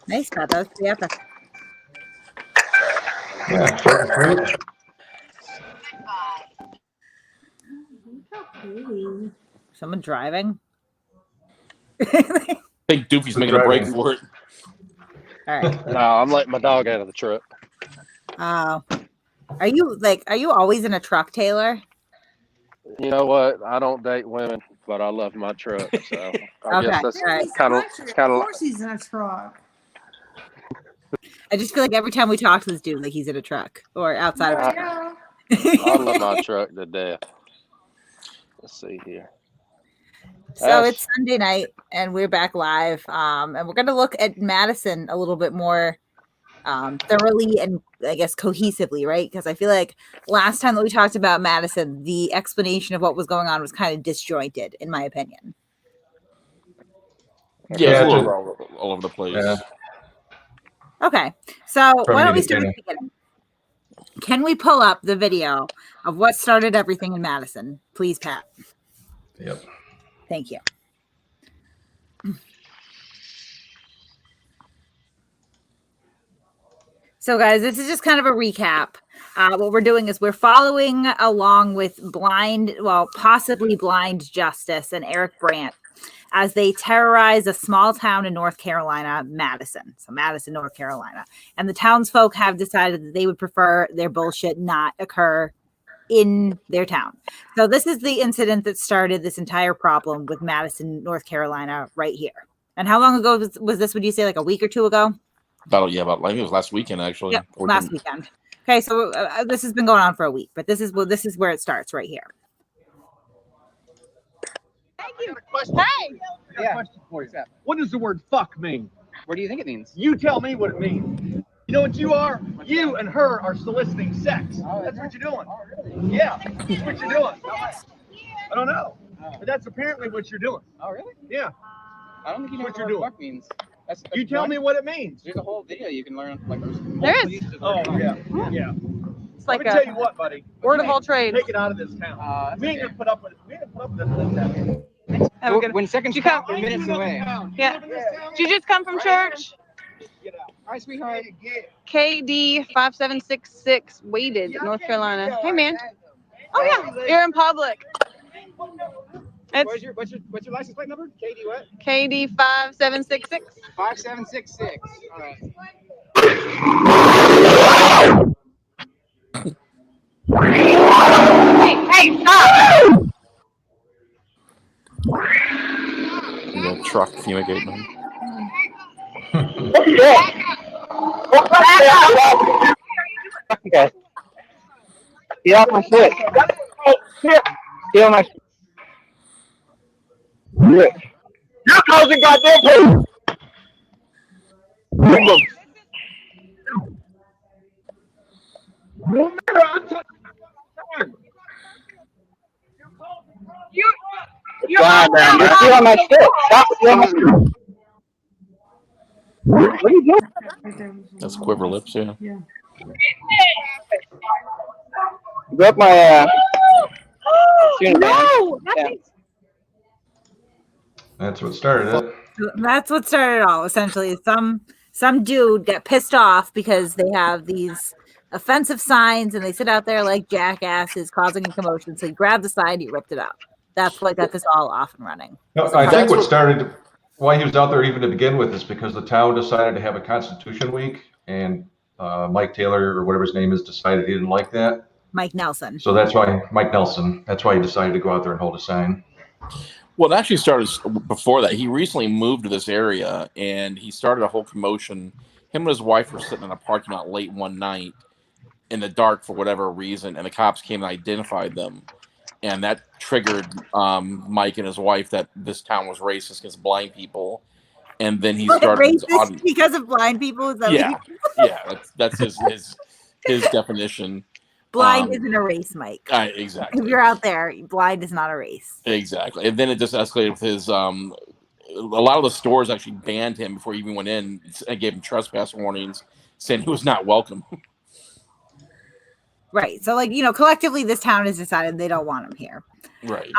Nice, Pat. That was pretty epic. Yeah, short and sweet. Someone driving? I think Doofy's making a break for it. All right. No, I'm letting my dog out of the truck. Are you always in a truck, Taylor? You know what? I don't date women, but I love my truck. So I guess that's kind of. Of course, he's in a truck. I just feel like every time we talk to this dude, like he's in a truck or outside of a truck. I love my truck to death. Let's see here. So it's Sunday night, and we're back live, and we're going to look at Madison a little bit more thoroughly and I guess cohesively, right? Because I feel like last time that we talked about Madison, the explanation of what was going on was kind of disjointed, in my opinion. Yeah, it's a little all over the place. Yeah. Okay, so why don't we start at the beginning? Can we pull up the video of what started everything in Madison? Please, Pat. Yep. Thank you. So, guys, this is just kind of a recap. What we're doing is we're following along with possibly blind Justice and Eric Brandt as they terrorize a small town in North Carolina, Madison. So Madison, North Carolina. And the townsfolk have decided that they would prefer their bullshit not occur in their town. So this is the incident that started this entire problem with Madison, North Carolina right here. And how long ago was this, would you say, like a week or two ago? About I think it was last weekend, actually. Yep, last weekend. Okay, so this has been going on for a week, but this is where it starts right here. Thank you. Question. Hey. I got a question for you. What does the word fuck mean? What do you think it means? You tell me what it means. You know what you are? You and her are soliciting sex. That's what you're doing. Yeah, that's what you're doing. I don't know. But that's apparently what you're doing. Oh, really? Yeah. I don't think you know What what you're the word fuck means. That's You tell me what it means. There's a whole video you can learn. Like There is. Oh, yeah. Yeah. It's Let like me tell you what, buddy. word of all trades. Take it out of this town. We ain't gonna put up with it. We ain't gonna put up with this. Have a good. When seconds Did you count, come? they're minutes away. Yeah. Did you just come from church? Get out. All right, sweetheart. KD 5766 Weighted, North Carolina. Hey, man. Oh yeah, you're in public. What's It's your license plate number? KD what? KD 5766. 5766. All right. Hey, stop! The truck fumigating. Okay. Get off my foot. Get on my foot. You're causing goddamn pain. You're Get on my foot. Stop on my foot. What are you doing? That's quiver lips, yeah. Broke my No! That's what started it. That's what started it all, essentially. Some dude got pissed off because they have these offensive signs and they sit out there like jackasses causing a commotion. So he grabbed the sign, he ripped it up. That's what got this all off and running. No, I think what started, why he was out there even to begin with, is because the town decided to have a Constitution Week, and Mike Taylor, or whatever his name is, decided he didn't like that. Mike Nelson. So that's why, Mike Nelson, that's why he decided to go out there and hold a sign. Well, it actually started before that. He recently moved to this area, and he started a whole commotion. Him and his wife were sitting in a parking lot late one night in the dark for whatever reason, and the cops came and identified them. And that triggered Mike and his wife that this town was racist against blind people. And then he started his racist because of blind people? Is that yeah, that's his definition. Blind isn't a race, Mike. Exactly. If you're out there, blind is not a race. Exactly. And then it just escalated with his a lot of the stores actually banned him before he even went in and gave him trespass warnings, saying he was not welcome. Right. So, like, collectively, this town has decided they don't want him here. Right.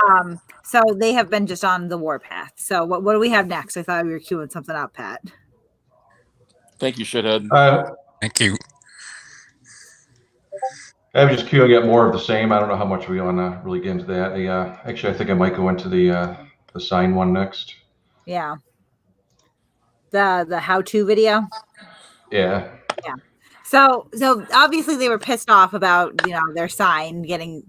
So they have been just on the warpath. So what do we have next? I thought we were queuing something up, Pat. Thank you, shithead. Thank you. I'm just queuing up more of the same. I don't know how much we want to really get into that. Actually, I think I might go into the sign one next. Yeah. The how-to video. Yeah. Yeah. So obviously they were pissed off about their sign getting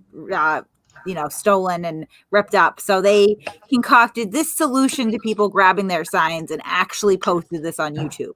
stolen and ripped up. So they concocted this solution to people grabbing their signs and actually posted this on YouTube.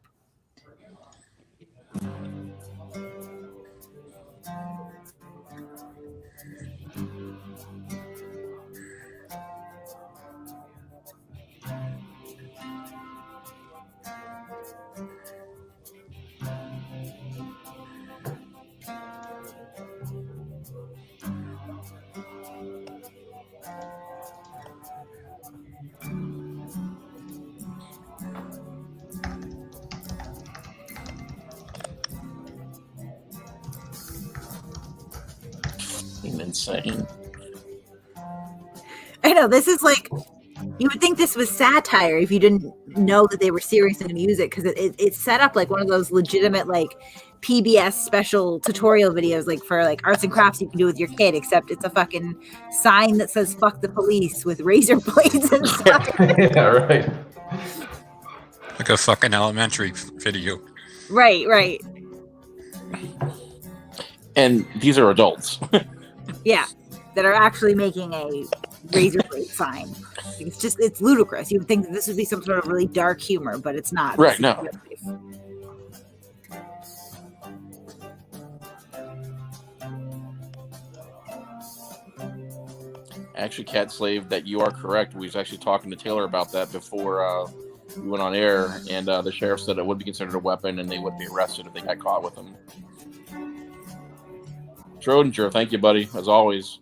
Insane. I know, this is like, you would think this was satire if you didn't know that they were serious in the music, because it's set up like one of those legitimate like PBS special tutorial videos, like for like arts and crafts you can do with your kid, except it's a fucking sign that says "fuck the police" with razor blades and stuff. Yeah, right. Like a fucking elementary video. Right. And these are adults. Yeah, that are actually making a razor blade sign. It's ludicrous. You would think that this would be some sort of really dark humor, but it's not. Right, no. Actually, Cat Slave, that you are correct. We was actually talking to Taylor about that before we went on air, and the sheriff said it would be considered a weapon and they would be arrested if they got caught with them. Schrodinger, thank you, buddy, as always.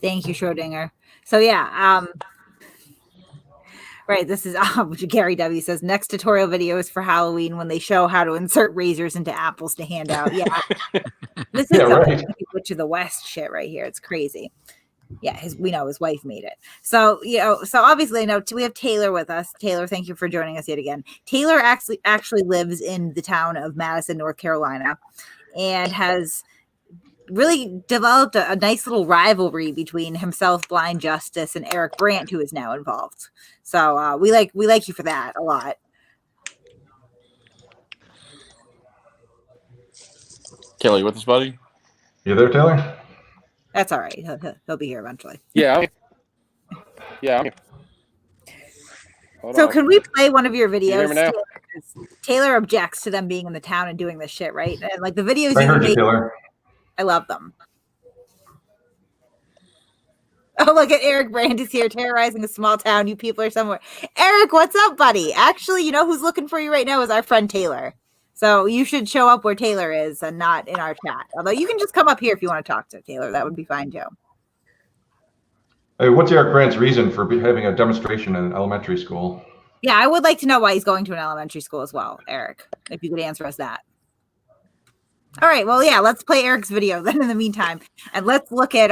Thank you, Schrodinger. So yeah, right. This is Gary W says next tutorial video is for Halloween when they show how to insert razors into apples to hand out. Yeah, this is right. Witch of the West shit right here. It's crazy. Yeah, we know his wife made it. So so obviously, we have Taylor with us. Taylor, thank you for joining us yet again. Taylor actually lives in the town of Madison, North Carolina, and has really developed a nice little rivalry between himself, Blind Justice, and Eric Brandt, who is now involved. So we like you for that a lot. Taylor, you with us, buddy? You there, Taylor? That's all right. He'll be here eventually. Yeah. So can we play one of your videos? Can you hear me now? Taylor objects to them being in the town and doing this shit, right? And like the videos I you heard make, you, Taylor. I love them. Oh, look at Eric Brandt is here terrorizing a small town. You people are somewhere. Eric, what's up, buddy? Actually, who's looking for you right now is our friend Taylor. So you should show up where Taylor is and not in our chat. Although you can just come up here if you want to talk to Taylor. That would be fine, Joe. Hey, what's Eric Brandt's reason for having a demonstration in an elementary school? Yeah, I would like to know why he's going to an elementary school as well, Eric, if you could answer us that. All right, well, yeah, let's play Eric's video then in the meantime. And let's look at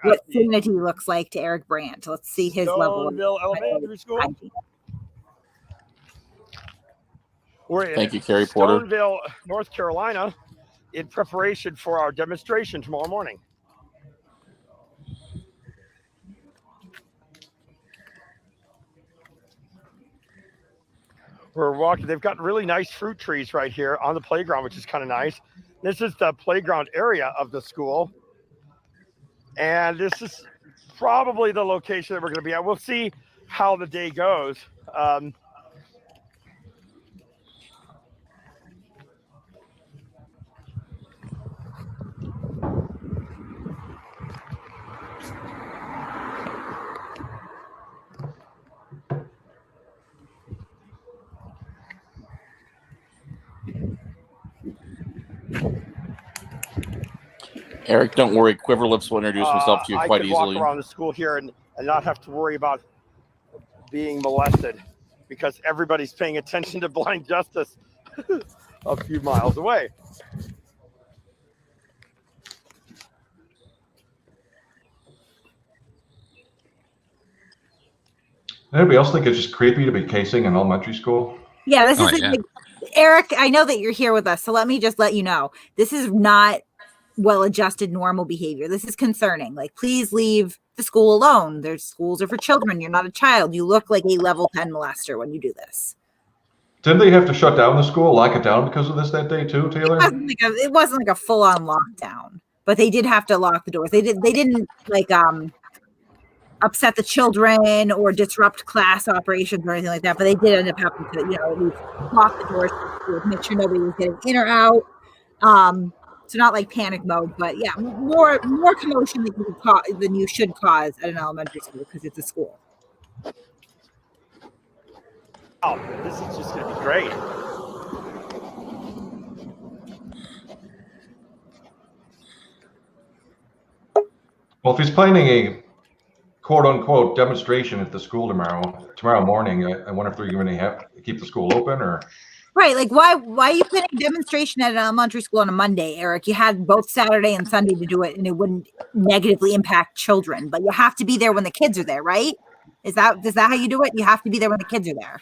what Sanity looks like to Eric Brandt. Let's see his level of Elementary School. Thank you, Carrie Porter. Stoneville, North Carolina, in preparation for our demonstration tomorrow morning. We're walking. They've got really nice fruit trees right here on the playground, which is kind of nice. This is the playground area of the school. And this is probably the location that we're going to be at. We'll see how the day goes. Eric, don't worry. Quiverlips will introduce himself to you quite easily. I can walk around the school here and not have to worry about being molested. because everybody's paying attention to blind justice a few miles away. Anybody else think it's just creepy to be casing an elementary school? Yeah, this is like, Eric, I know that you're here with us, so let me just let you know. This is not well-adjusted normal behavior. This is concerning. Like, please leave the school alone. There's schools are for children. You're not a child. You look like a level 10 molester when you do this. Didn't they have to shut down the school, lock it down because of this that day too, Taylor? It wasn't like a full-on lockdown, but they did have to lock the doors. They didn't like upset the children or disrupt class operations or anything like that, but they did end up having to, at least lock the doors to make sure nobody was getting in or out. So not like panic mode, but yeah, more commotion than you should cause at an elementary school because it's a school. Oh, this is just going to be great. Well, if he's planning a quote-unquote demonstration at the school tomorrow morning, I wonder if they're going to have to keep the school open or... Right, like why are you planning a demonstration at an elementary school on a Monday, Eric? You had both Saturday and Sunday to do it, and it wouldn't negatively impact children. But you have to be there when the kids are there, right? Is that how you do it? You have to be there when the kids are there.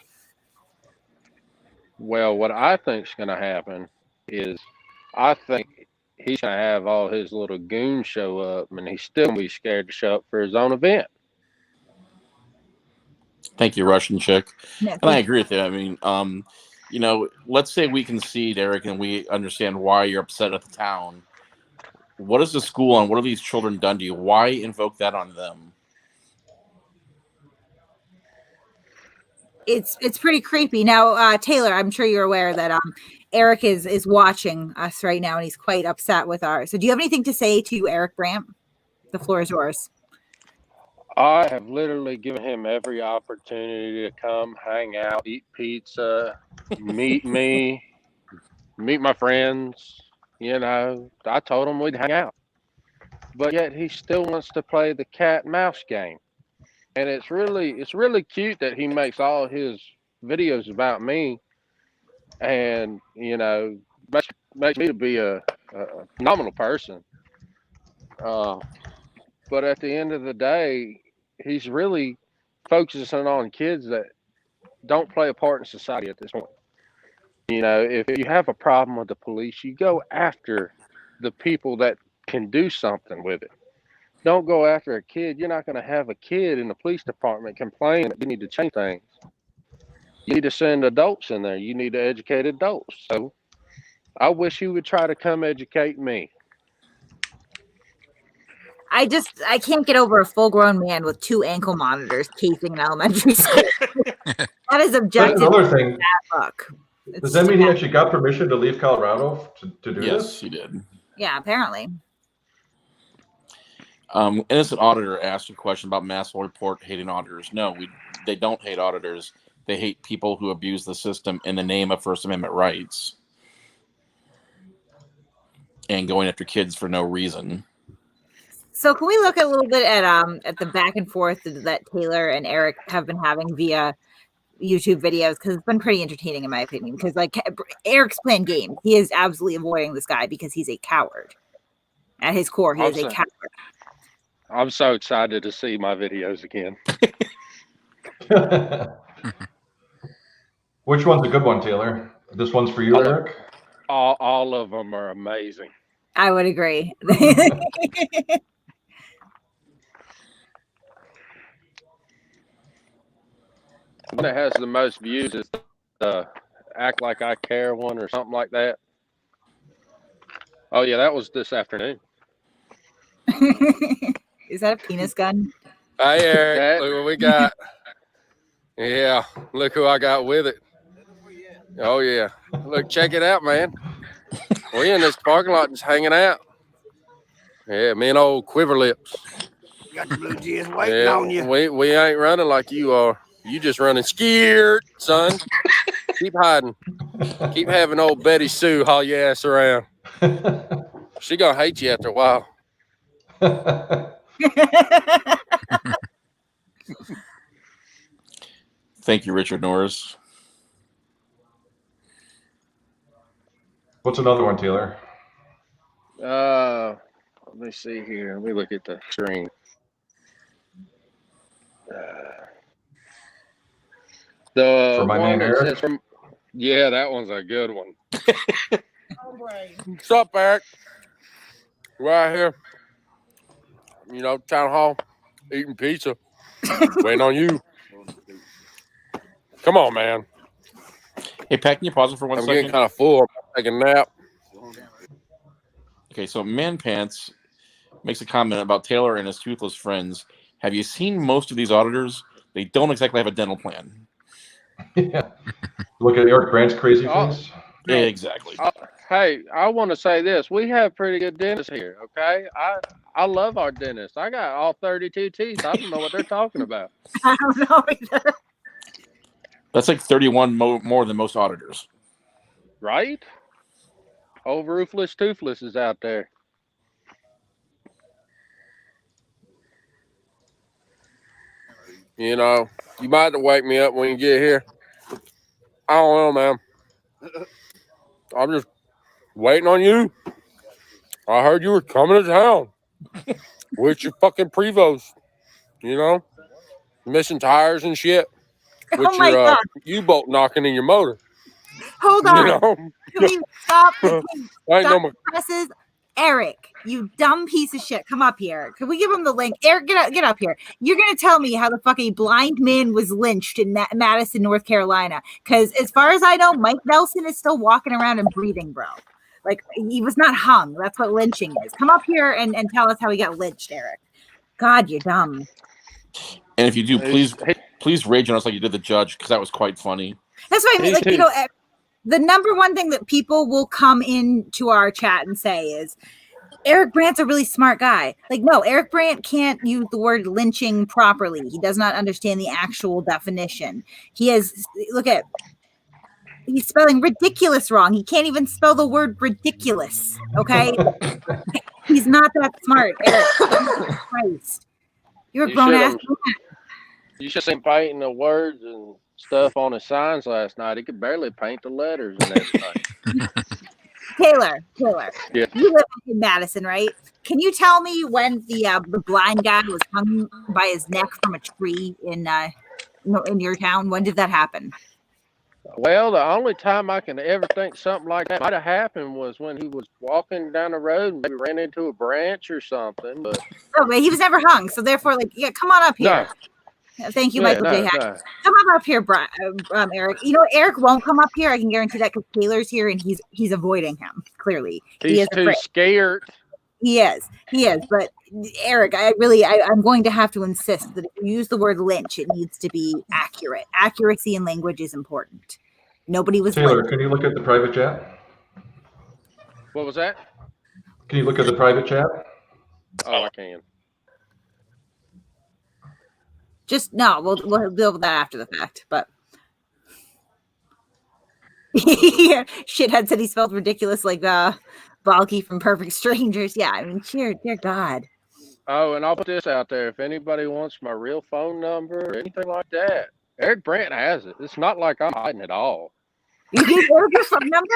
Well, what I think's going to happen is I think he's going to have all his little goons show up, and he's still going to be scared to show up for his own event. Thank you, Russian chick. Yeah, and I agree with you. I mean, let's say we concede, Eric, and we understand why you're upset at the town. What is the school and what have these children done to you? Why invoke that on them? It's pretty creepy. Now, Taylor, I'm sure you're aware that Eric is watching us right now, and he's quite upset with ours. So do you have anything to say to Eric Brandt? The floor is yours. I have literally given him every opportunity to come hang out, eat pizza, meet me, meet my friends. I told him we'd hang out. But yet he still wants to play the cat and mouse game. And it's really cute that he makes all his videos about me and, makes me to be a phenomenal person. But at the end of the day, he's really focusing on kids that don't play a part in society at this point. If you have a problem with the police, you go after the people that can do something with it. Don't go after a kid. You're not going to have a kid in the police department complaining that you need to change things. You need to send adults in there. You need to educate adults. So I wish you would try to come educate me. I can't get over a full-grown man with 2 ankle monitors casing an elementary school. That is objective. Another thing. Bad luck. Does that mean he actually got permission to leave Colorado to do this? Yes, he did. Yeah, apparently. Innocent auditor asked a question about Mass will report hating auditors. No, they don't hate auditors. They hate people who abuse the system in the name of First Amendment rights and going after kids for no reason. So can we look a little bit at the back and forth that Taylor and Eric have been having via YouTube videos, because it's been pretty entertaining in my opinion. Because like Eric's playing games, he is absolutely avoiding this guy because he's a coward. At his core, he is a coward. I'm so excited to see my videos again. Which one's a good one, Taylor? This one's for you, Eric? All of them are amazing. I would agree. One that has the most views is the Act Like I Care one or something like that. Oh, yeah, that was this afternoon. Is that a penis gun? Hey, Eric, look what we got. Yeah, look who I got with it. Oh, yeah. Look, check it out, man. We in this parking lot just hanging out. Yeah, me and old Quiver Lips. Got the blue jeans waiting on you. We ain't running like you are. You just running scared, son. Keep hiding. Keep having old Betty Sue haul your ass around. She gonna hate you after a while. Thank you, Richard Norris. What's another one, Taylor? Let me see here. Let me look at the screen. The For my one man that Eric? says from. Yeah, that one's a good one. What's up, Eric? Right here. You know, town hall, eating pizza, waiting on you. Come on, man. Hey, Pat, can you pause it for one I'm second? getting kind of full. I'm taking a nap. Okay, so Man Pants makes a comment about Taylor and his toothless friends. Have you seen most of these auditors? They don't exactly have a dental plan. Yeah. Look at Eric Brandt's crazy face. Yeah, exactly. Hey, I want to say this. We have pretty good dentists here, okay? I love our dentists. I got all 32 teeth. I don't know what they're talking about. I don't know either. That's like 31 more than most auditors. Right? Old roofless, toothless is out there. You know, you might have to wake me up when you get here. I don't know, man. I'm just waiting on you. I heard you were coming to town with your fucking Prevos, you know, missing tires and shit. With Oh my your God. U-bolt knocking in your motor. Hold on. You know? Can we stop? No more. Presses? Eric, you dumb piece of shit. Come up here. Can we give him the link? Eric, get up here. You're going to tell me how the fuck a blind man was lynched in Madison, North Carolina. Because as far as I know, Mike Nelson is still walking around and breathing, bro. Like, he was not hung. That's what lynching is. Come up here and tell us how he got lynched, Eric. God, you're dumb. And if you do, please rage on us like you did the judge, because that was quite funny. That's what I mean. Like, you know, the number one thing that people will come into our chat and say is, Eric Brandt's a really smart guy. Like, no, Eric Brandt can't use the word lynching properly. He does not understand the actual definition. He's spelling ridiculous wrong. He can't even spell the word ridiculous. Okay. He's not that smart, Eric. Christ. You're a grown ass man. You should see him painting the words and stuff on his signs last night. He could barely paint the letters and everything. Taylor, yeah. You live in Madison, right? Can you tell me when the blind guy was hung by his neck from a tree in your town? When did that happen? Well, the only time I can ever think something like that might have happened was when he was walking down the road and maybe ran into a branch or something. But he was never hung, so therefore, like, yeah, come on up here. No. Thank you, Michael J. Hack. No. Come up here, Eric. You know, Eric won't come up here. I can guarantee that because Taylor's here and he's avoiding him. Clearly, he's too scared. He is. But Eric, I'm going to have to insist that if you use the word lynch, it needs to be accurate. Accuracy in language is important. Nobody was Taylor, lynched. can you look at the private chat? What was that? Can you look at the private chat? Oh, I can. Just no, we'll deal with that after the fact. But shithead said he spelled ridiculous like Balky from Perfect Strangers. Yeah, I mean, dear God. Oh, and I'll put this out there. If anybody wants my real phone number or anything like that, Eric Brandt has it. It's not like I'm hiding it all. You gave Eric your phone number?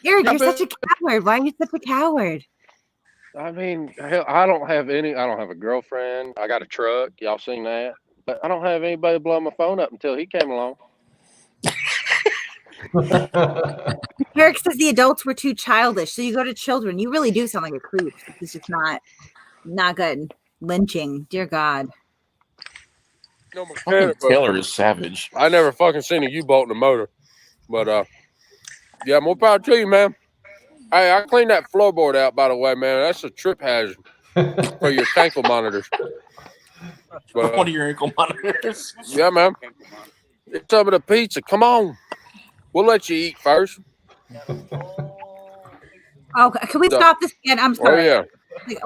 Eric, you're such a coward. Why are you such a coward? I mean, hell, I don't have a girlfriend. I got a truck. Y'all seen that? But I don't have anybody blow my phone up until he came along. Eric says the adults were too childish. So you go to children. You really do sound like a creep. It's just not good. Lynching. Dear God. Taylor is savage. I never fucking seen a U-bolt in a motor. But, yeah, more power to you, man. Hey, I cleaned that floorboard out, by the way, man. That's a trip hazard for your ankle monitors. But, one of your ankle monitors? Yeah, man. It's some of the pizza. Come on. We'll let you eat first. Oh, can we stop this again? I'm sorry. Oh, yeah.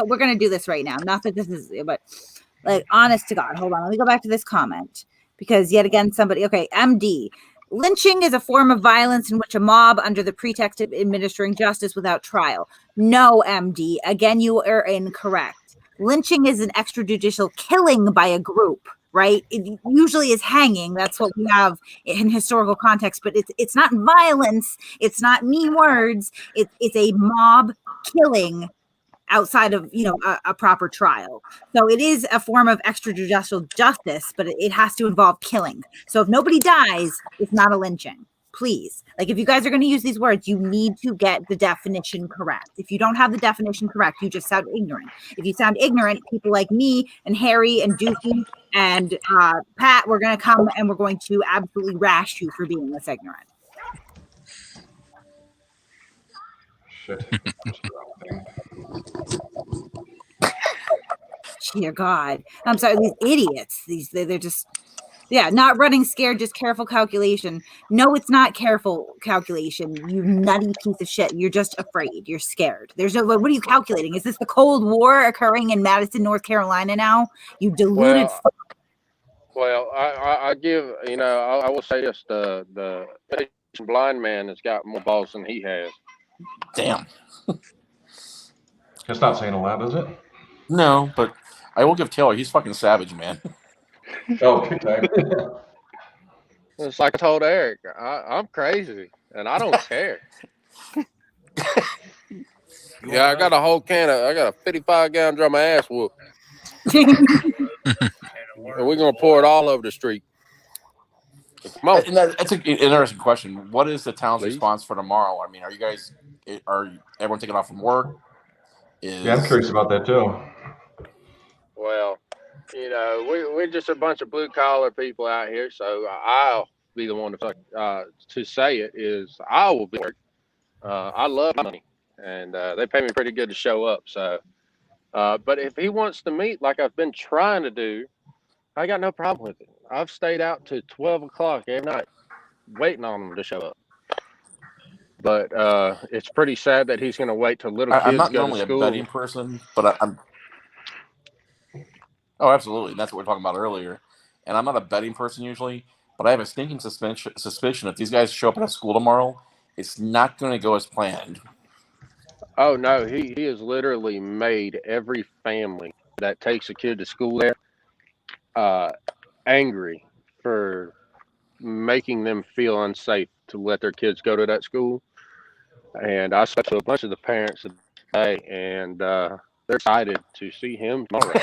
We're gonna do this right now. Not that this is, but like, honest to God. Hold on. Let me go back to this comment because yet again, MD. Lynching is a form of violence in which a mob, under the pretext of administering justice without trial. No, MD. Again, you are incorrect. Lynching is an extrajudicial killing by a group, right? It usually is hanging. That's what we have in historical context, but it's not violence. It's not mean words. It's a mob killing outside of, you know, a proper trial. So it is a form of extrajudicial justice, but it has to involve killing. So if nobody dies, it's not a lynching. Please, like, if you guys are going to use these words, you need to get the definition correct. If you don't have the definition correct, you just sound ignorant. If you sound ignorant, people like me and Harry and Dookie and Pat, we're going to come and we're going to absolutely rash you for being this ignorant. Shit. Dear God. I'm sorry, these idiots. They're just, yeah, not running scared, just careful calculation. No, it's not careful calculation, you nutty piece of shit. You're just afraid. You're scared. There's no, what are you calculating? Is this the Cold War occurring in Madison, North Carolina now? You deluded. Well, I give, you know, I will say this, the blind man has got more balls than he has. Damn. It's not saying a lot, is it? No, but I will give Taylor, he's fucking savage, man. Oh, good time. It's like I told Eric, I'm crazy and I don't care. Yeah, I got a whole I got a 55-gallon drum of ass whoop. And we're going to pour it all over the street. Come on. And that's an interesting question. What is the town's response for tomorrow? I mean, are everyone taking off from work? Yeah, I'm curious about that too. Well, you know, we're just a bunch of blue collar people out here, so I'll be the one to say it is I will be. I love money, and they pay me pretty good to show up. So, but if he wants to meet, like I've been trying to do, I got no problem with it. I've stayed out to 12 o'clock every night, waiting on him to show up. But it's pretty sad that he's going to wait till little kids I'm not go normally to school. a betting person, but I'm. Oh, absolutely. That's what we were talking about earlier. And I'm not a betting person usually, but I have a stinking suspicion if these guys show up at school tomorrow, it's not going to go as planned. Oh, no. He has literally made every family that takes a kid to school there angry for making them feel unsafe to let their kids go to that school. And I spoke to a bunch of the parents today, and they're excited to see him tomorrow.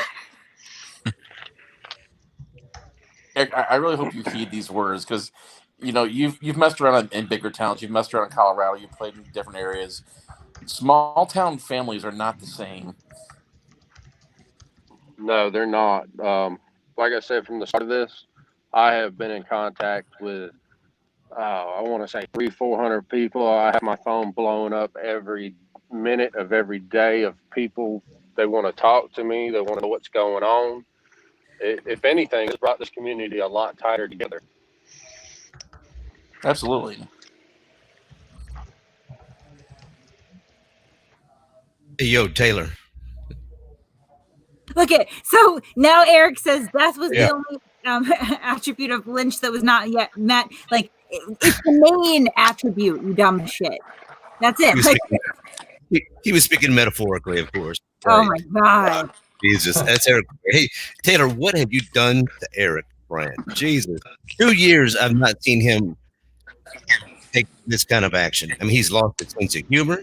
I really hope you heed these words because, you know, you've messed around in bigger towns. You've messed around in Colorado. You've played in different areas. Small town families are not the same. No, they're not. Like I said, from the start of this, I have been in contact with, I want to say 300-400 people. I have my phone blowing up every minute of every day of people. They want to talk to me. They want to know what's going on. If anything, it's brought this community a lot tighter together. Absolutely. Hey, yo, Taylor. Look at, so now Eric says death was the only attribute of Lynch that was not yet met. Like, it's the main attribute, you dumb shit. That's it. He was speaking metaphorically, of course. Oh my God. Jesus, that's Eric. Hey, Taylor, what have you done to Eric Brandt? Jesus, 2 years I've not seen him take this kind of action. I mean, he's lost his sense of humor.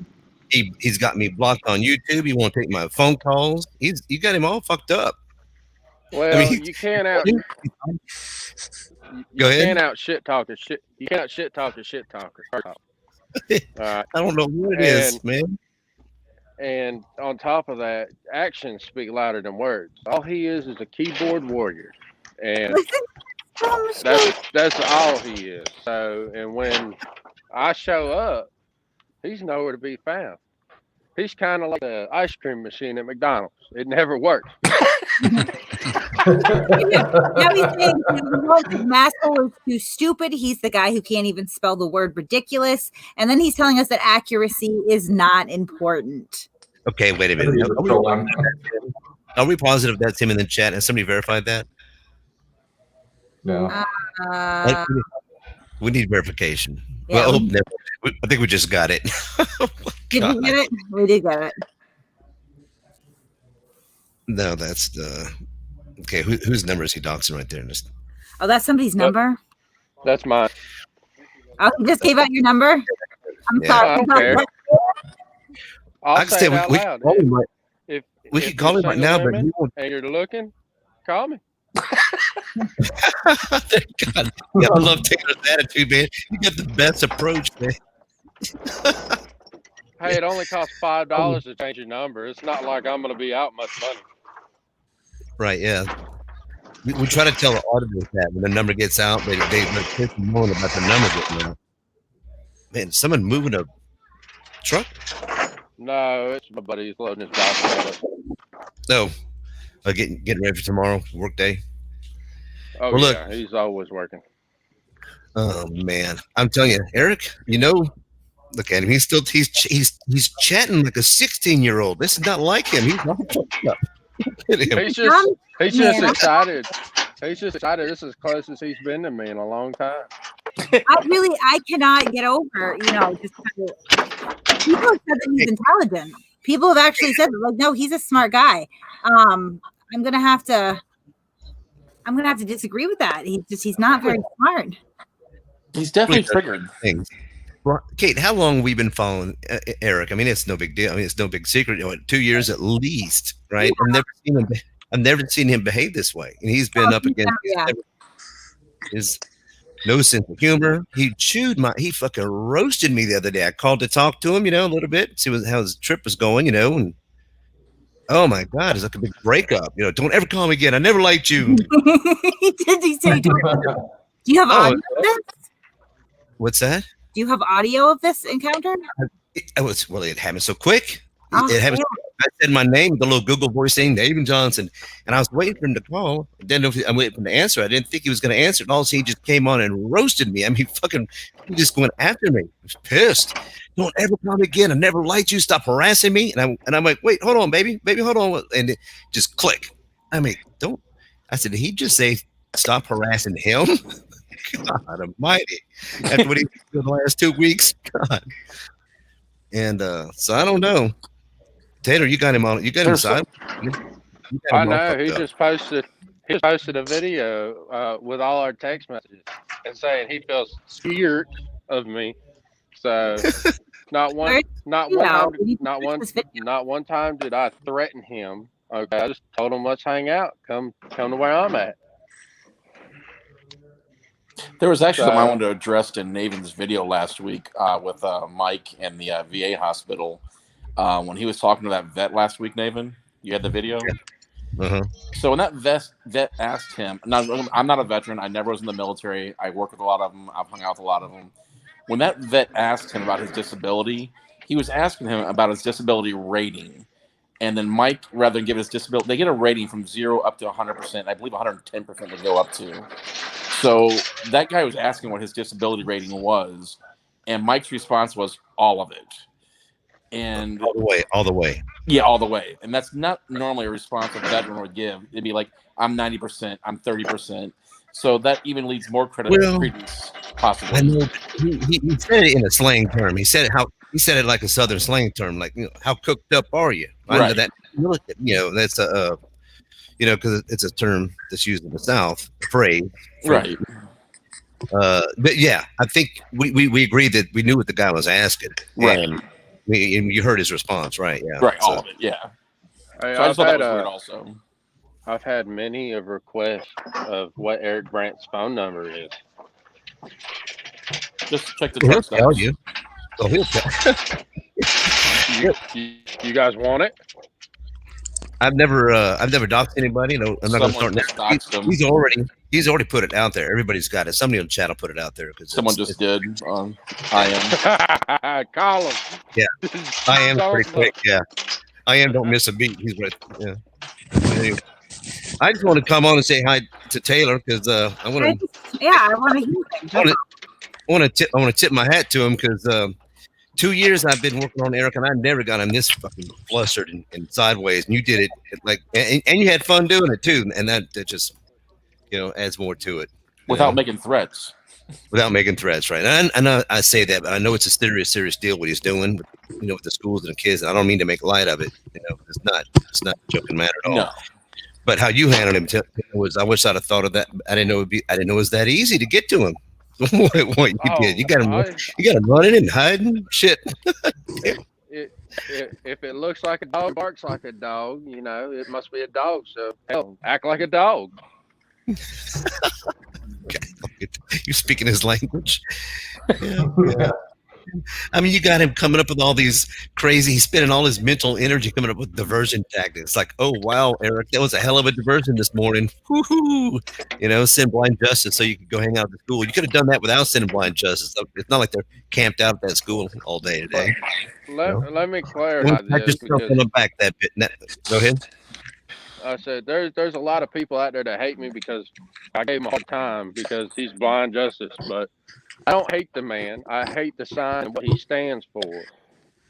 He's got me blocked on YouTube. He won't take my phone calls. You got him all fucked up. Well, I mean, you can't out. Go ahead. You can't out shit talk a shit. You can't shit talk a shit talker. I don't know what it is, man. And on top of that, actions speak louder than words. All he is a keyboard warrior, and that's all he is. So, and when I show up, he's nowhere to be found. He's kind of like the ice cream machine at McDonald's. It never works. Now he's saying his masshole is too stupid. He's the guy who can't even spell the word ridiculous. And then he's telling us that accuracy is not important. Okay, wait a minute. Are we positive that's him in the chat? Has somebody verified that? No. We need verification. Yeah, well, I think we just got it. Did we get it? We did get it. No, that's the Okay, whose number is he doxing right there? Just... Oh, that's somebody's number? That's mine. Oh, he just gave out your number? I'm sorry. I don't care. I'll say it out we loud. Call him right, If we could call him right now, but he won't. And you're looking, call me. God, yeah, I love Taylor's attitude, man. You got the best approach, man. Hey, it only costs $5 to change your number. It's not like I'm going to be out much money. Right, yeah. We try to tell the auditors that when the number gets out, they're pissing more about the number getting out. Man, someone moving a truck? No, it's my buddy. He's loading his golf cart. So, getting ready for tomorrow, work day. Oh, well, look, yeah, he's always working. Oh man, I'm telling you, Eric. Look at him. He's chatting like a 16-year-old. This is not like him. He's all fucked up. Look at him. He's just excited. He's just excited. This is as close as he's been to me in a long time. I cannot get over, just kind of, people have said that he's intelligent. People have actually said, like, no, he's a smart guy. I'm gonna have to disagree with that. He's not very smart. He's definitely triggered. Kate, how long have we been following Eric? I mean, it's no big deal. I mean, it's no big secret. 2 years at least, right? Yeah. I've never seen him behave this way, and he's been up against his no sense of humor. He fucking roasted me the other day. I called to talk to him, a little bit, see how his trip was going, and oh my God, it's like a big breakup. Don't ever call me again. I never liked you. Did he say? Do you have audio of this? What's that? Do you have audio of this encounter? It happened so quick. Oh, It happened. I said my name, the little Google voice thing, David Johnson, and I was waiting for him to call. Then I'm waiting for him to answer. I didn't think he was going to answer. And also, he just came on and roasted me. I mean, he just went after me. I was pissed. Don't ever call me again. I never liked you. Stop harassing me. And I'm like, wait, hold on, baby, hold on, and it just click. I mean, don't. I said, did he just say stop harassing him? God Almighty! After what he did the last 2 weeks, God. And so I don't know. Taylor, you got him on. You got him side. I know. He just posted a video with all our text messages and saying he feels scared of me. So not one time did I threaten him. Okay, I just told him let's hang out. Come to where I'm at. There was actually something I wanted to address in Naven's video last week with Mike and the VA hospital. When he was talking to that vet last week, Naven, you had the video? Yeah. Uh-huh. So when that vet asked him, I'm not a veteran. I never was in the military. I work with a lot of them. I've hung out with a lot of them. When that vet asked him about his disability, he was asking him about his disability rating. And then Mike, rather than give his disability, they get a rating from 0 up to 100%. I believe 110% they go up to. So that guy was asking what his disability rating was, and Mike's response was all of it. And all the way. Yeah, all the way. And that's not normally a response a veteran would give. It'd be like, I'm 90%, I'm 30%. So that even leads more credence, possibly. I know he said it in a slang term. He said it like a Southern slang term, like, how cooked up are you? Right. That, that's a because it's a term that's used in the South, a phrase. Right. But yeah, I think we agreed that we knew what the guy was asking. Right. And you heard his response, right? Yeah. Right. All of it. Yeah. Hey, so I just thought that was weird also. I've had many of requests of what Eric Brandt's phone number is. Just check the He'll text. tell you. Oh, he'll tell. You guys want it? I've never doxed anybody. No, I'm not going to start. He's already put it out there. Everybody's got it. Somebody on the chat will put it out there because someone just did. I am. Call him. Yeah, I am pretty quick. Yeah, I am. Don't miss a beat. He's right. Yeah. Anyway, I just want to come on and say hi to Taylor because I want to. Yeah, I want to hear him. I want to tip my hat to him because 2 years I've been working on Eric, and I never got him this fucking flustered and sideways. And you did it and you had fun doing it too. And that just adds more to it without making threats. Without making threats, right? And I say that, but I know it's a serious deal what he's doing. With the schools and the kids. And I don't mean to make light of it. It's not a joking matter at all. No. But how you handled him was, I wish I'd have thought of that. I didn't know it was that easy to get to him. what you did? You got him running and hiding. Shit. If it looks like a dog, barks like a dog, you know, it must be a dog. So hell, act like a dog. You speaking his language? Yeah. I mean, you got him coming up with all these crazy. He's spending all his mental energy coming up with diversion tactics. Like, oh wow, Eric, that was a hell of a diversion this morning. Woo-hoo. You know, send blind justice so you could go hang out at the school. You could have done that without sending blind justice. It's not like they're camped out at that school all day today. Let me clarify I this. just don't want back that bit. Go ahead. I said there's a lot of people out there that hate me because I gave him a hard time because he's blind justice, but I don't hate the man. I hate the sign and what he stands for.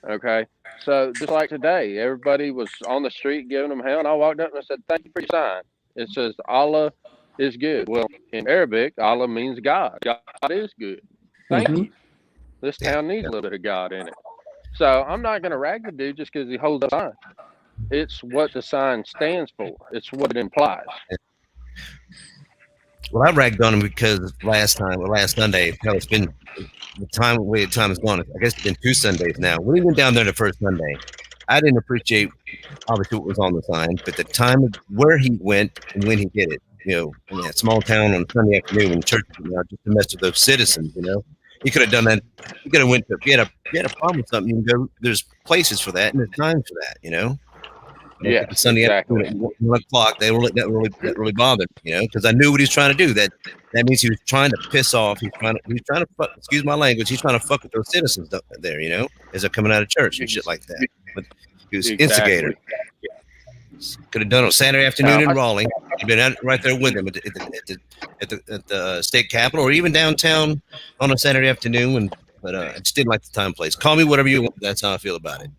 Okay, so just like today, everybody was on the street giving him hell, and I walked up and I said, "Thank you for your sign." It says Allah is good. Well, in Arabic, Allah means God. God is good. Thank you. This town needs a little bit of God in it. So I'm not going to rag the dude just because he holds a sign. It's what the sign stands for. It's what it implies. Well, I ragged on him because last Sunday, hell, it's been the way time has gone. I guess it's been 2 Sundays now. When he went down there the first Sunday, I didn't appreciate obviously what was on the sign, but the time of where he went and when he did it. You know, in that small town on Sunday afternoon when church, you know, just to mess with those citizens. You know, he could have done that. He could have went to. If you had a problem with something, you can go. There's places for that and there's times for that. You know. Yeah, Sunday afternoon at 1 o'clock. That really bothered me, you know, because I knew what he was trying to do. That means he was trying to piss off. He's trying to fuck. Excuse my language. He's trying to fuck with those citizens there, you know, as they're coming out of church and shit like that. But he was instigator. Could have done it on Saturday afternoon in Raleigh. You've been out right there with him at the state capitol, or even downtown on a Saturday afternoon. But I just didn't like the time, place. Call me whatever you want. That's how I feel about it.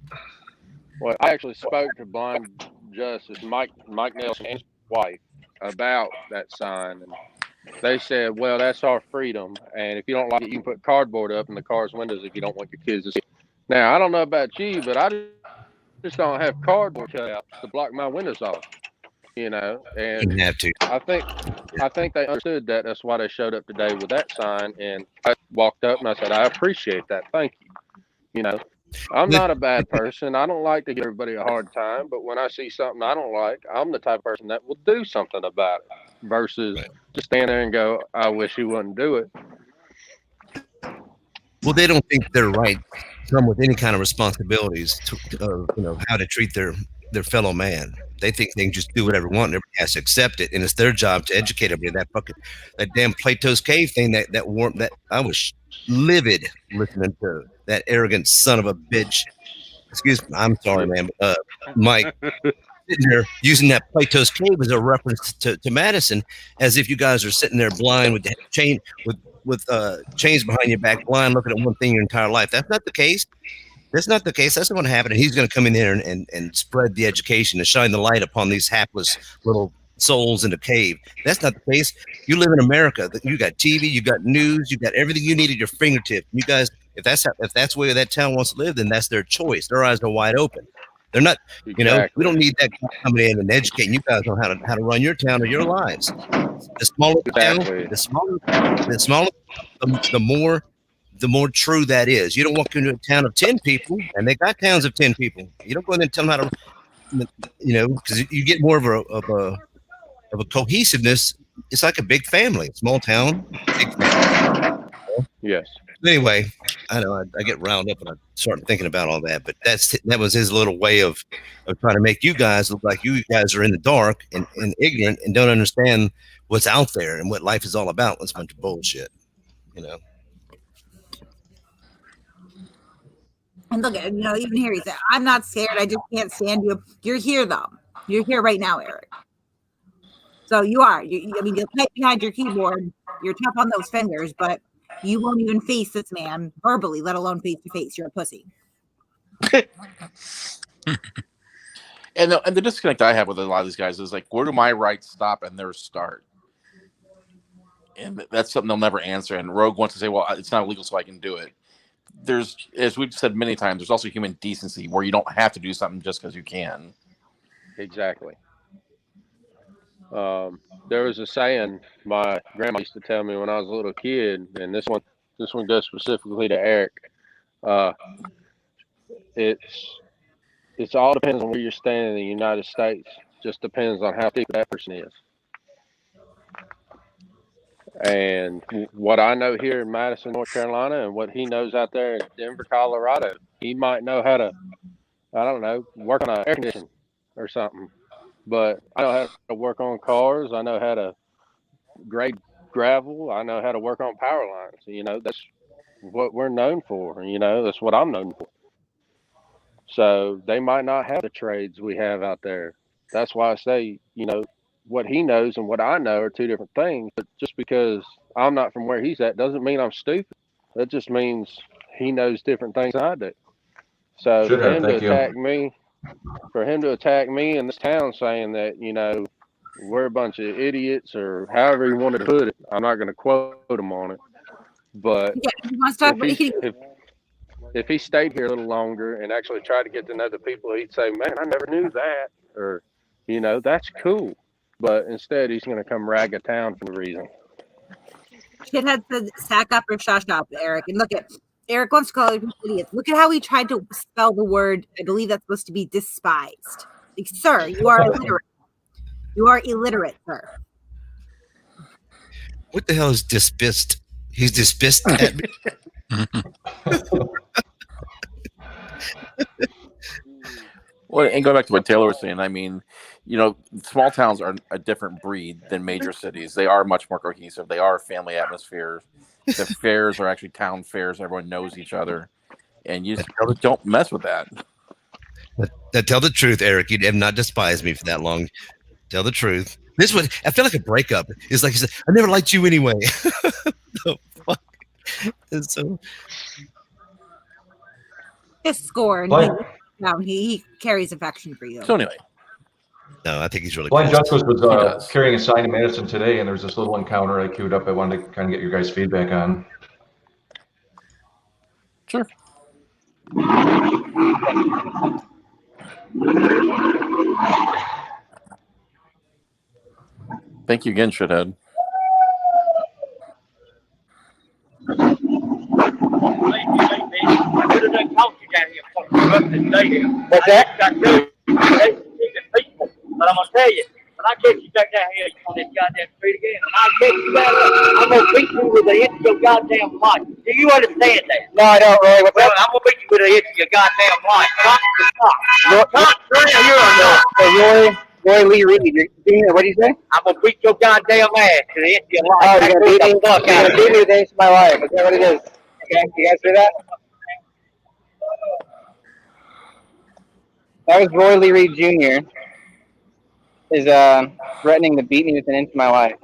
Well, I actually spoke to Blind Justice Mike Nelson and his wife about that sign, and they said, "Well, that's our freedom, and if you don't like it, you can put cardboard up in the car's windows if you don't want your kids to see it." Now, I don't know about you, but I just don't have cardboard cutouts to block my windows off, you know. And you have to. I think they understood that. That's why they showed up today with that sign, and I walked up and I said, "I appreciate that. Thank you." You know. I'm not a bad person. I don't like to give everybody a hard time, but when I see something I don't like, I'm the type of person that will do something about it versus just stand there and go, "I wish he wouldn't do it." Well, they don't think their rights come with any kind of responsibilities to, you know, how to treat their fellow man. They think they can just do whatever they want and everybody has to accept it, and it's their job to educate everybody. That damn Plato's Cave thing that I was livid listening to that arrogant son of a bitch. Excuse me, I'm sorry, man. Mike sitting there using that Plato's Cave as a reference to Madison, as if you guys are sitting there blind with the chain with chains behind your back, blind, looking at one thing your entire life. That's not the case. That's not the case. That's not going to happen. And he's going to come in there and spread the education and shine the light upon these hapless little souls in the cave. That's not the case. You live in America. You got TV, you got news, you got everything you need at your fingertips. You guys, if that's the way that town wants to live, then that's their choice. Their eyes are wide open. They're not, you know, we don't need that guy coming in and educating you guys on how to run your town or your lives. The smaller the town, the more true that is. You don't walk into a town of 10 people, and they got towns of 10 people. You don't go in there and tell them how to, you know, because you get more of a cohesiveness. It's like a big family, small town, big family. Yes. Anyway, I know I get round up and I start thinking about all that, but that was his little way of trying to make you guys look like you guys are in the dark and ignorant and don't understand what's out there and what life is all about. It's a bunch of bullshit, you know. And look at, you know, even here he said, "I'm not scared. I just can't stand you." You're here though. You're here right now, Eric. So you are. I mean, you're right behind your keyboard. You're tough on those fingers, but you won't even face this man verbally, let alone face to face. You're a pussy. And the disconnect I have with a lot of these guys is like, where do my rights stop and theirs start? And that's something they'll never answer. And Rogue wants to say, well, it's not illegal, so I can do it. There's, as we've said many times, there's also human decency where you don't have to do something just because you can. Exactly. There was a saying my grandma used to tell me when I was a little kid, and this one goes specifically to Eric. It's all depends on where you're staying in the United States. Just depends on how deep that person is. And what I know here in Madison, North Carolina, and what he knows out there in Denver, Colorado, he might know how to, I don't know, work on an air conditioner or something. But I know how to work on cars. I know how to grade gravel. I know how to work on power lines. You know, that's what we're known for. You know, that's what I'm known for. So they might not have the trades we have out there. That's why I say, you know, what he knows and what I know are two different things. But just because I'm not from where he's at doesn't mean I'm stupid. That just means he knows different things than I do. So for him to attack me in this town saying that, you know, we're a bunch of idiots or however you wanted to put it, I'm not going to quote him on it. But if he stayed here a little longer and actually tried to get to know the people, he'd say, man, I never knew that. Or, you know, that's cool. But instead, he's going to come rag a town for no reason. Shithead said, "Sack up or shush up, Eric." And look at Eric wants to call you idiots. Look at how he tried to spell the word. I believe that's supposed to be despised. Like, sir, you are illiterate. You are illiterate, sir. What the hell is dispissed? He's dispissed at me. Well, and going back to what Taylor was saying, I mean, you know, small towns are a different breed than major cities. They are much more cohesive. They are family atmospheres. The fairs are actually town fairs. Everyone knows each other, and you just don't mess with that. Tell the truth, Eric. You have not despised me for that long. Tell the truth. This one, I feel like a breakup. It's like he said, I never liked you anyway. The fuck? And so His score. He carries affection for you. So anyway. No, I think he's really Blind cool. Justice was carrying a sign in Madison today, and there's this little encounter I queued up. I wanted to kind of get your guys' feedback on. Sure. Thank you again, shithead. What's that? But I'm gonna tell you, when I catch you back down here on this goddamn street again, and I catch you back up, I'm gonna beat you with the inch of your goddamn life. Do you understand that? No, I don't, Roy. What's that? I'm gonna beat you with the inch of your goddamn life. Roy Lee Reed, what do you say? I'm gonna beat your goddamn ass to the inch of your life. Oh, you're gonna beat me with the inch of my life. Is that what it is? Okay, you guys hear that? That was Roy Lee Reed Jr. is threatening to beat me with an inch of my life.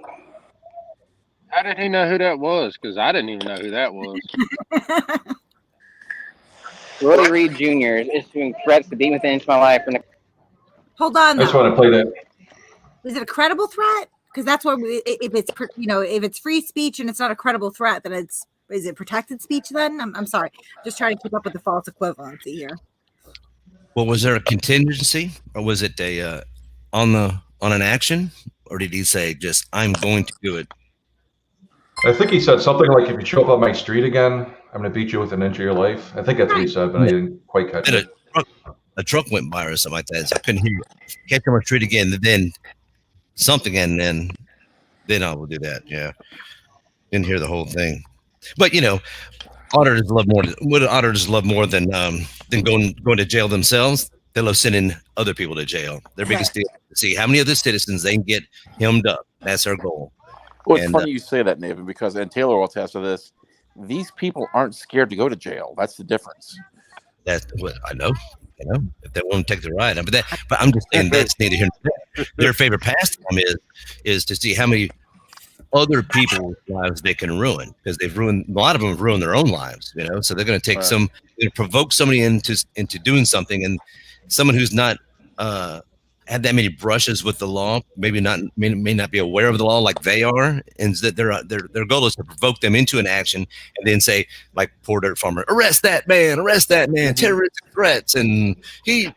How did he know who that was? Because I didn't even know who that was. Roy Reed Jr. is issuing threats to beat me with an inch of my life. Hold on. I just want to play that. Is it a credible threat? Because that's what if it's free speech and it's not a credible threat, then is it protected speech? Then I'm sorry, just trying to keep up with the false equivalency here. Well, was there a contingency, or was it a on an action, or did he say just I'm going to do it? I think he said something like, "If you show up on my street again, I'm going to beat you with an inch of your life." I think that's what he said, but I didn't quite catch it. A truck went by or something like that, so I couldn't hear you. Catch him on the street again, then something, and then I will do that. Yeah, didn't hear the whole thing, but you know, auditors love more. What do auditors love more than going to jail themselves? They love sending other people to jail. Their biggest deal is to see how many of the citizens they can get hemmed up. That's their goal. Well, it's funny you say that, Nathan, because, and Taylor will attest to this, these people aren't scared to go to jail. That's the difference. That's what I know. You know, if they won't take the ride, but I'm just saying that's neither here nor there. Their favorite pastime is to see how many other people's lives they can ruin, because a lot of them have ruined their own lives. You know, so they're going to take provoke somebody into doing something, and someone who's not had that many brushes with the law, may not be aware of the law like they are, and that their goal is to provoke them into an action, and then say, like poor dirt farmer, arrest that man, terroristic threats, and he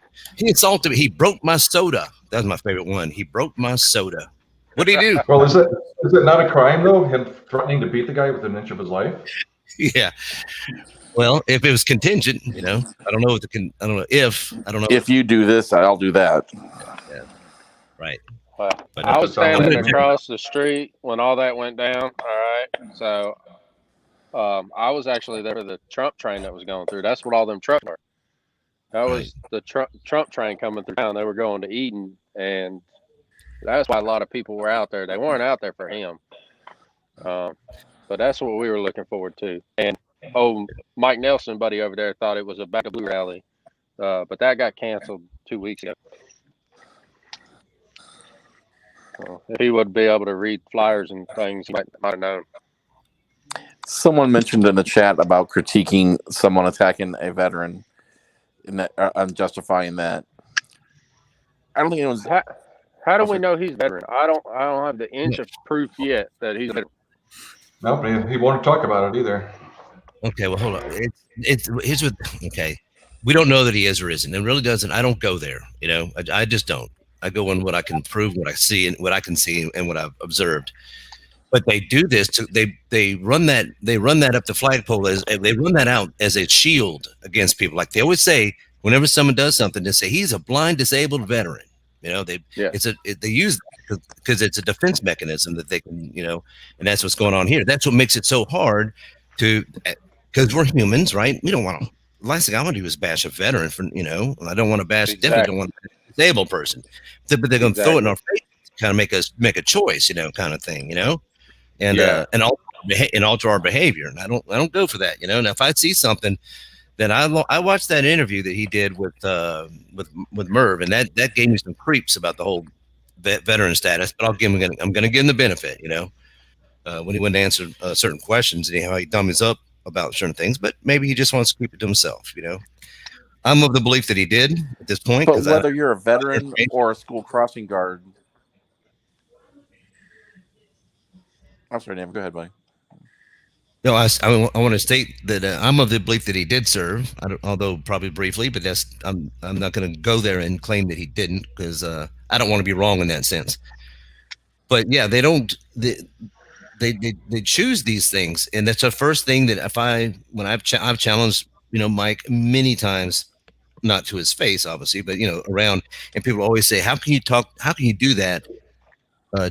assaulted me, he broke my soda. That was my favorite one. He broke my soda. What did he do? Well, is it not a crime though? Him threatening to beat the guy within an inch of his life? Yeah. Well, if it was contingent, I don't know I don't know if you do this, I'll do that. Yeah. Right. But But I was sound standing like- across the street when all that went down. All right, so I was actually there for the Trump train that was going through. That's what all them trucks were. That was the Trump train coming through town. They were going to Eden, and that's why a lot of people were out there. They weren't out there for him, but that's what we were looking forward to. And Mike Nelson, buddy over there, thought it was a Back to Blue rally, but that got canceled 2 weeks ago. If he would be able to read flyers and things, he might have known. Someone mentioned in the chat about critiquing someone attacking a veteran, and that I'm justifying that. I don't think anyone's. How do we know he's a veteran? I don't have the inch of proof yet that he's a veteran. No, he won't talk about it either. Okay, well, hold on. Here's what. Okay, we don't know that he is or isn't. It really doesn't. I don't go there. I just don't. I go on what I can prove, what I see, and what I can see, and what I've observed. But they do this. They run that up the flagpole they run that out as a shield against people. Like they always say, whenever someone does something, they say he's a blind disabled veteran. They use that because it's a defense mechanism that they can, and that's what's going on here. That's what makes it so hard because we're humans, right? We don't want to. The last thing I want to do is bash a veteran for, I don't want to bash. Exactly. Definitely don't want to bash a disabled person. But they're going to throw it in our face, kind of make a choice, kind of thing, and alter our behavior. And I don't go for that, Now, if I see something, then I watched that interview that he did with Merv, and that gave me some creeps about the whole veteran status. But I'm going to give him the benefit, when he went to answer certain questions and how he dummies up about certain things. But maybe he just wants to keep it to himself, I'm of the belief that he did at this point. But whether you're a veteran or a school crossing guard, I'm sorry, Name. Go ahead, buddy. No, I want to state that I'm of the belief that he did serve, although probably briefly. But I'm not going to go there and claim that he didn't because I don't want to be wrong in that sense. But yeah, they don't. They choose these things, and that's the first thing that when I've challenged Mike many times, not to his face obviously, but around, and people always say, how can you do that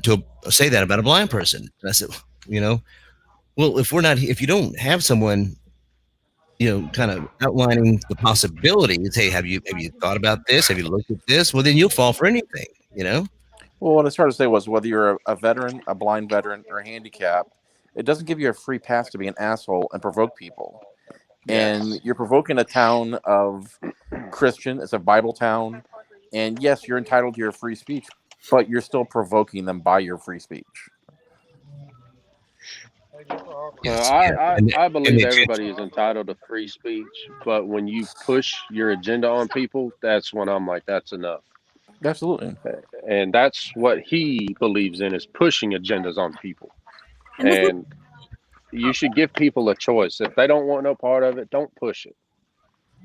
to say that about a blind person? And I said, well, if you don't have someone kind of outlining the possibilities, hey, have you thought about this, have you looked at this, well then you'll fall for anything. Well, what I started to say was whether you're a veteran, a blind veteran, or handicapped, it doesn't give you a free pass to be an asshole and provoke people. And you're provoking a town of Christian. It's a Bible town. And yes, you're entitled to your free speech, but you're still provoking them by your free speech. I believe everybody is entitled to free speech, but when you push your agenda on people, that's when I'm like, that's enough. Absolutely. And that's what he believes in, is pushing agendas on people. And you should give people a choice. If they don't want no part of it, don't push it.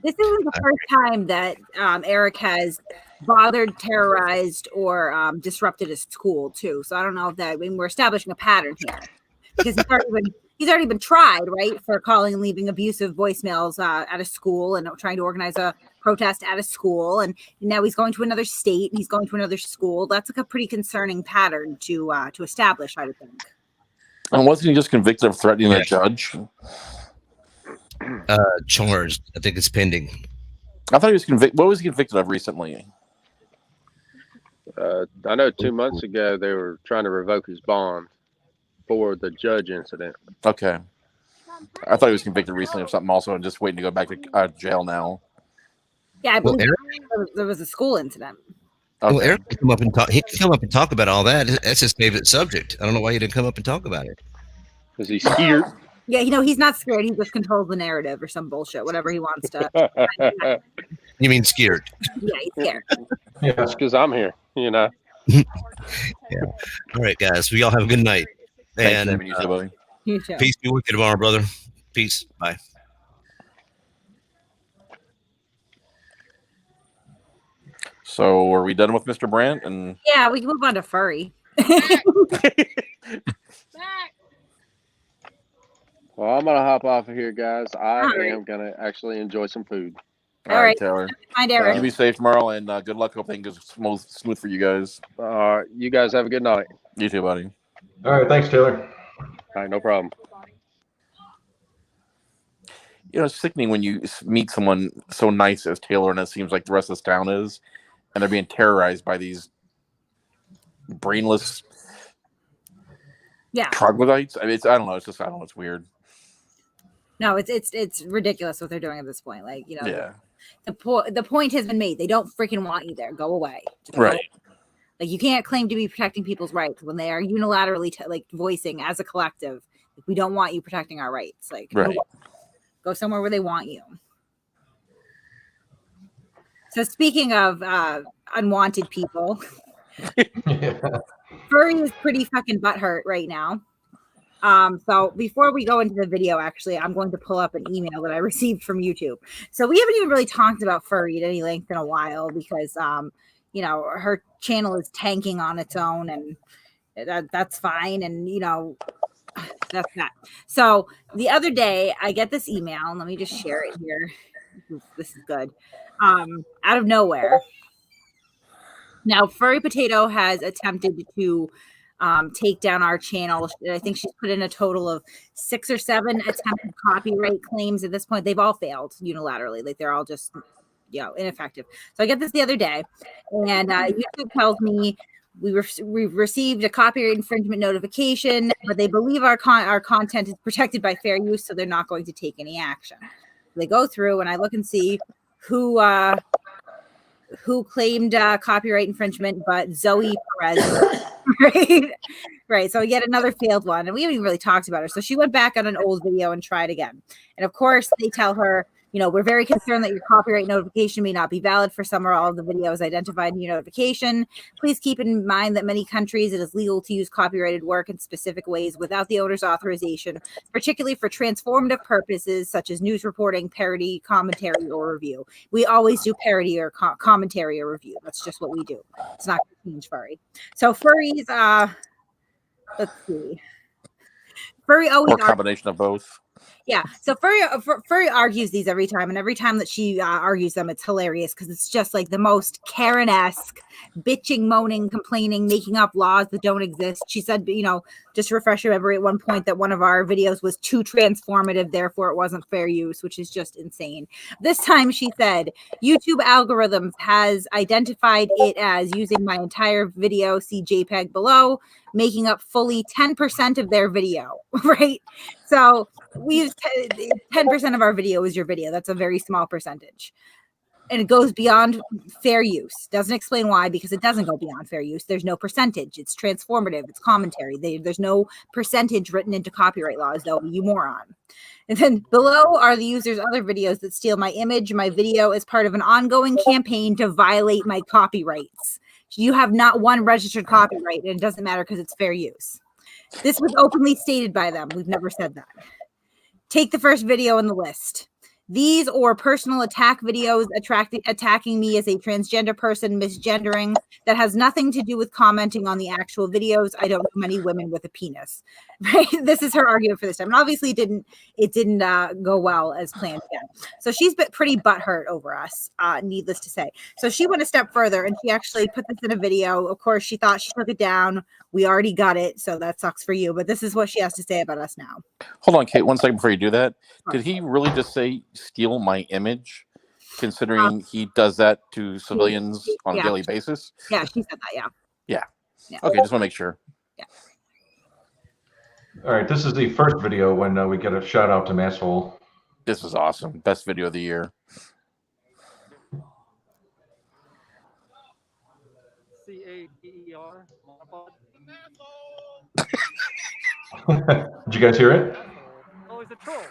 This isn't the first time that Eric has bothered, terrorized, or disrupted a school too. So I don't know if that. I mean, we're establishing a pattern here because he's already been tried, right, for calling and leaving abusive voicemails at a school and trying to organize a protest at a school, and now he's going to another state and he's going to another school. That's like a pretty concerning pattern to establish, I would think. And wasn't he just convicted of threatening a judge? Charged. I think it's pending. I thought he was convicted. What was he convicted of recently? I know 2 months ago they were trying to revoke his bond for the judge incident. Okay. I thought he was convicted recently of something also and just waiting to go back to jail now. Yeah, I believe there was a school incident. Okay. Well, Eric can come up and talk. He can come up and talk about all that. That's his favorite subject. I don't know why he didn't come up and talk about it. Is he scared? Yeah, he's not scared. He just controls the narrative or some bullshit, whatever he wants to. You mean scared? Yeah, he's scared. Yeah, that's because I'm here. Yeah. All right, guys. We all have a good night. Thanks, And You too. Peace be with you tomorrow, brother. Peace. Bye. So are we done with Mr. Brandt? And Yeah, we can move on to Furry. Well, I'm gonna hop off of here, guys. I All right. am gonna actually enjoy some food. All right, Taylor. Find Eric. You be safe tomorrow, and good luck. Hope everything goes smooth for you guys. You guys have a good night. You too, buddy. All right, thanks, Taylor. All right, no problem. You know, it's sickening when you meet someone so nice as Taylor, and it seems like the rest of this town is, and they're being terrorized by these brainless troglodytes. I mean, I don't know. It's weird. No, it's ridiculous what they're doing at this point. Like, you know, Yeah. The point has been made. They don't freaking want you there. Go away. Just go Right. away. Like, you can't claim to be protecting people's rights when they are unilaterally voicing as a collective, we don't want you protecting our rights. Like, right. Go somewhere where they want you. So speaking of unwanted people, Furry is pretty fucking butthurt right now. So before we go into the video, actually, I'm going to pull up an email that I received from YouTube. So we haven't even really talked about Furry at any length in a while because, you know, her channel is tanking on its own, and that's fine. And, you know, that's that. So the other day I get this email, and let me just share it here. This is good. Out of nowhere. Now, Furry Potato has attempted to take down our channel. I think she's put in a total of 6 or 7 attempted copyright claims at this point. They've all failed unilaterally. Like, they're all just, you know, ineffective. So I get this the other day, and YouTube tells me we've received a copyright infringement notification, but they believe our content is protected by fair use, so they're not going to take any action. They go through, and I look and see who claimed copyright infringement, but Zoe Perez. Right. So yet another failed one, and we haven't even really talked about her. So she went back on an old video and tried again. And of course, they tell her, you know, we're very concerned that your copyright notification may not be valid for some or all of the videos identified in your notification. Please keep in mind that many countries it is legal to use copyrighted work in specific ways without the owner's authorization, particularly for transformative purposes such as news reporting, parody, commentary, or review. We always do parody or commentary or review. That's just what we do. It's not going to change Furry. So Furry's, let's see. Furry always or a combination of both. Yeah, so Furry argues these every time, and every time that she argues them, it's hilarious because it's just like the most Karen-esque, bitching, moaning, complaining, making up laws that don't exist. She said, you know, just to refresh your memory at one point that one of our videos was too transformative, therefore it wasn't fair use, which is just insane. This time she said, YouTube algorithms has identified it as using my entire video, see JPEG below, making up fully 10% of their video, right? So we use 10% of our video is your video. That's a very small percentage. And it goes beyond fair use. Doesn't explain why, because it doesn't go beyond fair use. There's no percentage. It's transformative. It's commentary. There's no percentage written into copyright laws, though, you moron. And then below are the user's other videos that steal my image, my video, as part of an ongoing campaign to violate my copyrights. You have not one registered copyright, and it doesn't matter because it's fair use. This was openly stated by them. We've never said that. Take the first video in the list. These or personal attack videos attacking me as a transgender person, misgendering, that has nothing to do with commenting on the actual videos. I don't know many women with a penis. Right? This is her argument for this time. And obviously it didn't go well as planned again. So she's been pretty butthurt over us, needless to say. So she went a step further and she actually put this in a video. Of course, she thought she took it down. We already got it, so that sucks for you. But this is what she has to say about us now. Hold on, Kate, 1 second before you do that. Did he really just say steal my image, considering he does that to civilians on a daily basis? Yeah, she said that, yeah. Okay, just want to make sure. Yeah. All right, this is the first video when we get a shout out to Masshole. This is awesome. Best video of the year. CADER. Did you guys hear it? Oh, he's a troll.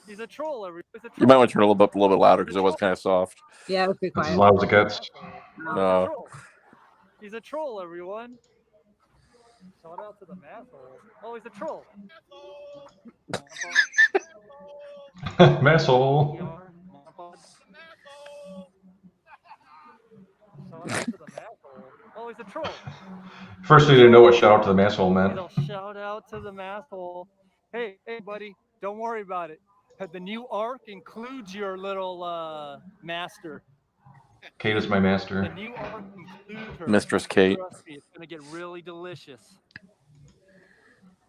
He's a troll. You might want to turn it a little bit louder because it was kind of soft. Yeah, it was pretty quiet. As loud as it gets. No. He's a troll, everyone. Shout out to the masshole. Oh, he's a troll. Masshole. Shout out to the masshole. Oh, always a troll. First, we didn't know what shout out to the masshole meant. They'll shout out to the masshole. Hey, buddy, don't worry about it. The new arc includes your little master. Kate is my master. The new arc includes her. Mistress Kate. Trust me, it's gonna get really delicious.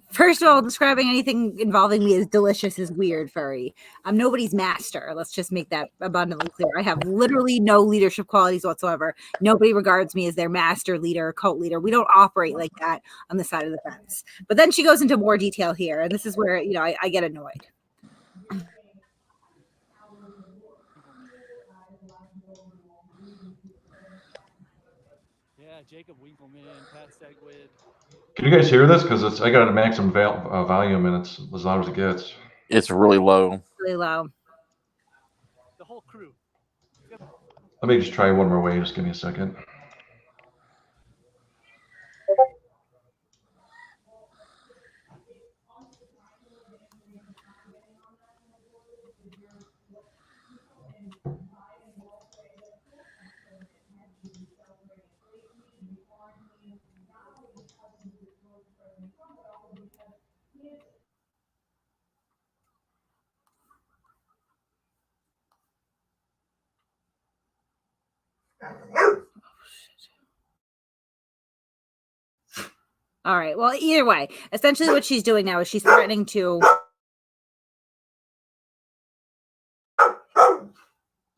First of all, describing anything involving me as delicious is weird, Furry. I'm nobody's master. Let's just make that abundantly clear. I have literally no leadership qualities whatsoever. Nobody regards me as their master leader, cult leader. We don't operate like that on the side of the fence. But then she goes into more detail here, and this is where I get annoyed. Yeah, Jacob Winkleman, Pat Segwid. Can you guys hear this? Because I got it at maximum volume and it's as loud as it gets. It's really low. Really low. The whole crew. Let me just try one more way. Just give me a second. All right. Well, either way, essentially what she's doing now is she's threatening to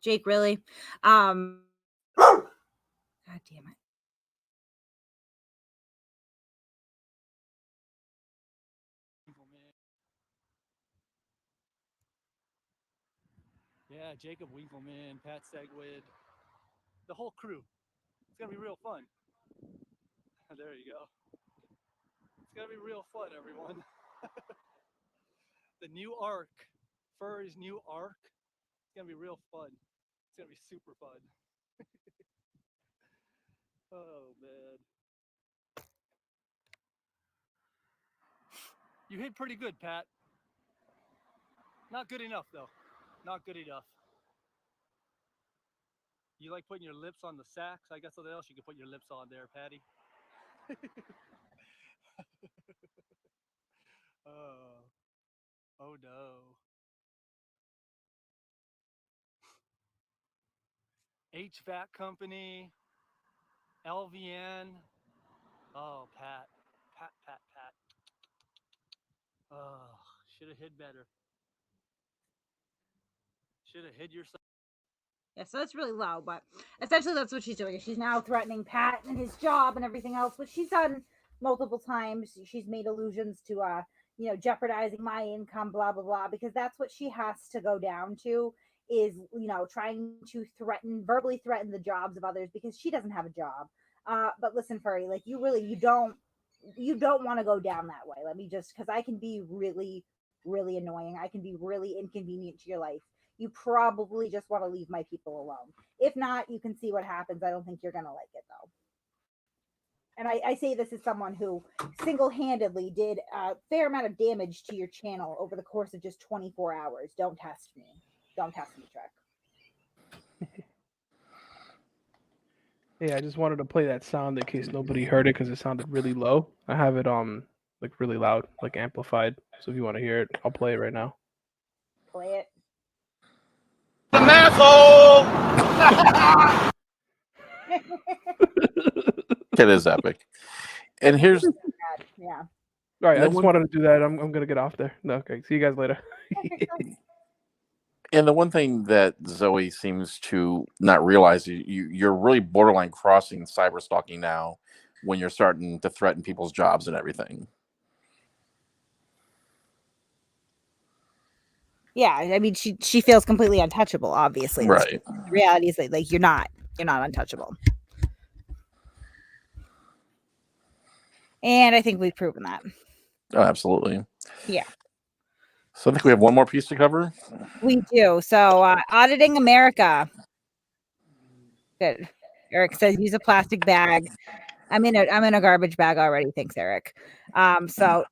Jake, really? God damn it. Yeah, Jacob Winkleman, Pat Segwid, the whole crew. It's gonna be real fun. There you go. It's gonna be real fun, everyone. The new arc, Furry's new arc. It's gonna be real fun. It's gonna be super fun. Oh man. You hit pretty good, Pat. Not good enough though. Not good enough. You like putting your lips on the sax? I guess something else you can put your lips on there, Patty. Oh no. HVAC company, LVN. Oh, Pat. Oh, should have hid better. Should have hid yourself. Yeah, so that's really low, but essentially that's what she's doing. She's now threatening Pat and his job and everything else, which she's done multiple times. She's made allusions to, jeopardizing my income, blah, blah, blah, because that's what she has to go down to is, trying to verbally threaten the jobs of others because she doesn't have a job. But listen, Furry, like you don't want to go down that way. Let me just, because I can be really, really annoying. I can be really inconvenient to your life. You probably just want to leave my people alone. If not, you can see what happens. I don't think you're going to like it, though. And I say this as someone who single-handedly did a fair amount of damage to your channel over the course of just 24 hours. Don't test me. Don't test me, Trek. Yeah, I just wanted to play that sound in case nobody heard it because it sounded really low. I have it like really loud, like amplified. So if you want to hear it, I'll play it right now. Play it. The asshole! It is epic. And here's yeah. All right, I just wanted to do that. I'm gonna get off there. No, okay. See you guys later. And the one thing that Zoe seems to not realize is you're really borderline crossing cyber stalking now when you're starting to threaten people's jobs and everything. Yeah, I mean, she feels completely untouchable. Obviously, right? The reality is that like you're not untouchable, and I think we've proven that. Oh, absolutely. Yeah. So I think we have one more piece to cover. We do. So auditing America. Good. Eric says use a plastic bag. I'm in a garbage bag already. Thanks, Eric. So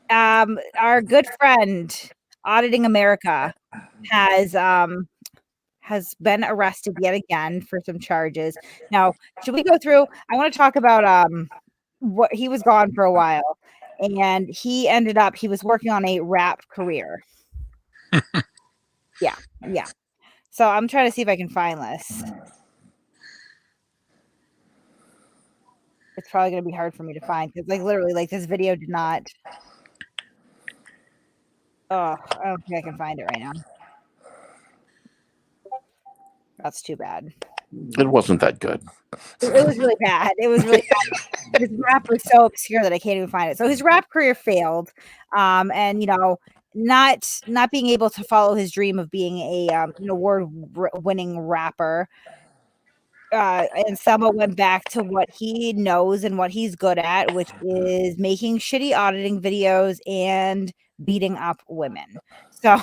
our good friend Auditing America has has been arrested yet again for some charges. Now, should we go through? I want to talk about what he was gone for a while, and he was working on a rap career. Yeah. So I'm trying to see if I can find this. It's probably going to be hard for me to find because, like, literally, like, this video did not. Oh, I don't think I can find it right now. That's too bad. It wasn't that good. It was really bad. It was really bad. His rap was so obscure that I can't even find it. So his rap career failed, and not being able to follow his dream of being an award-winning rapper. And Selma went back to what he knows and what he's good at, which is making shitty auditing videos and beating up women. So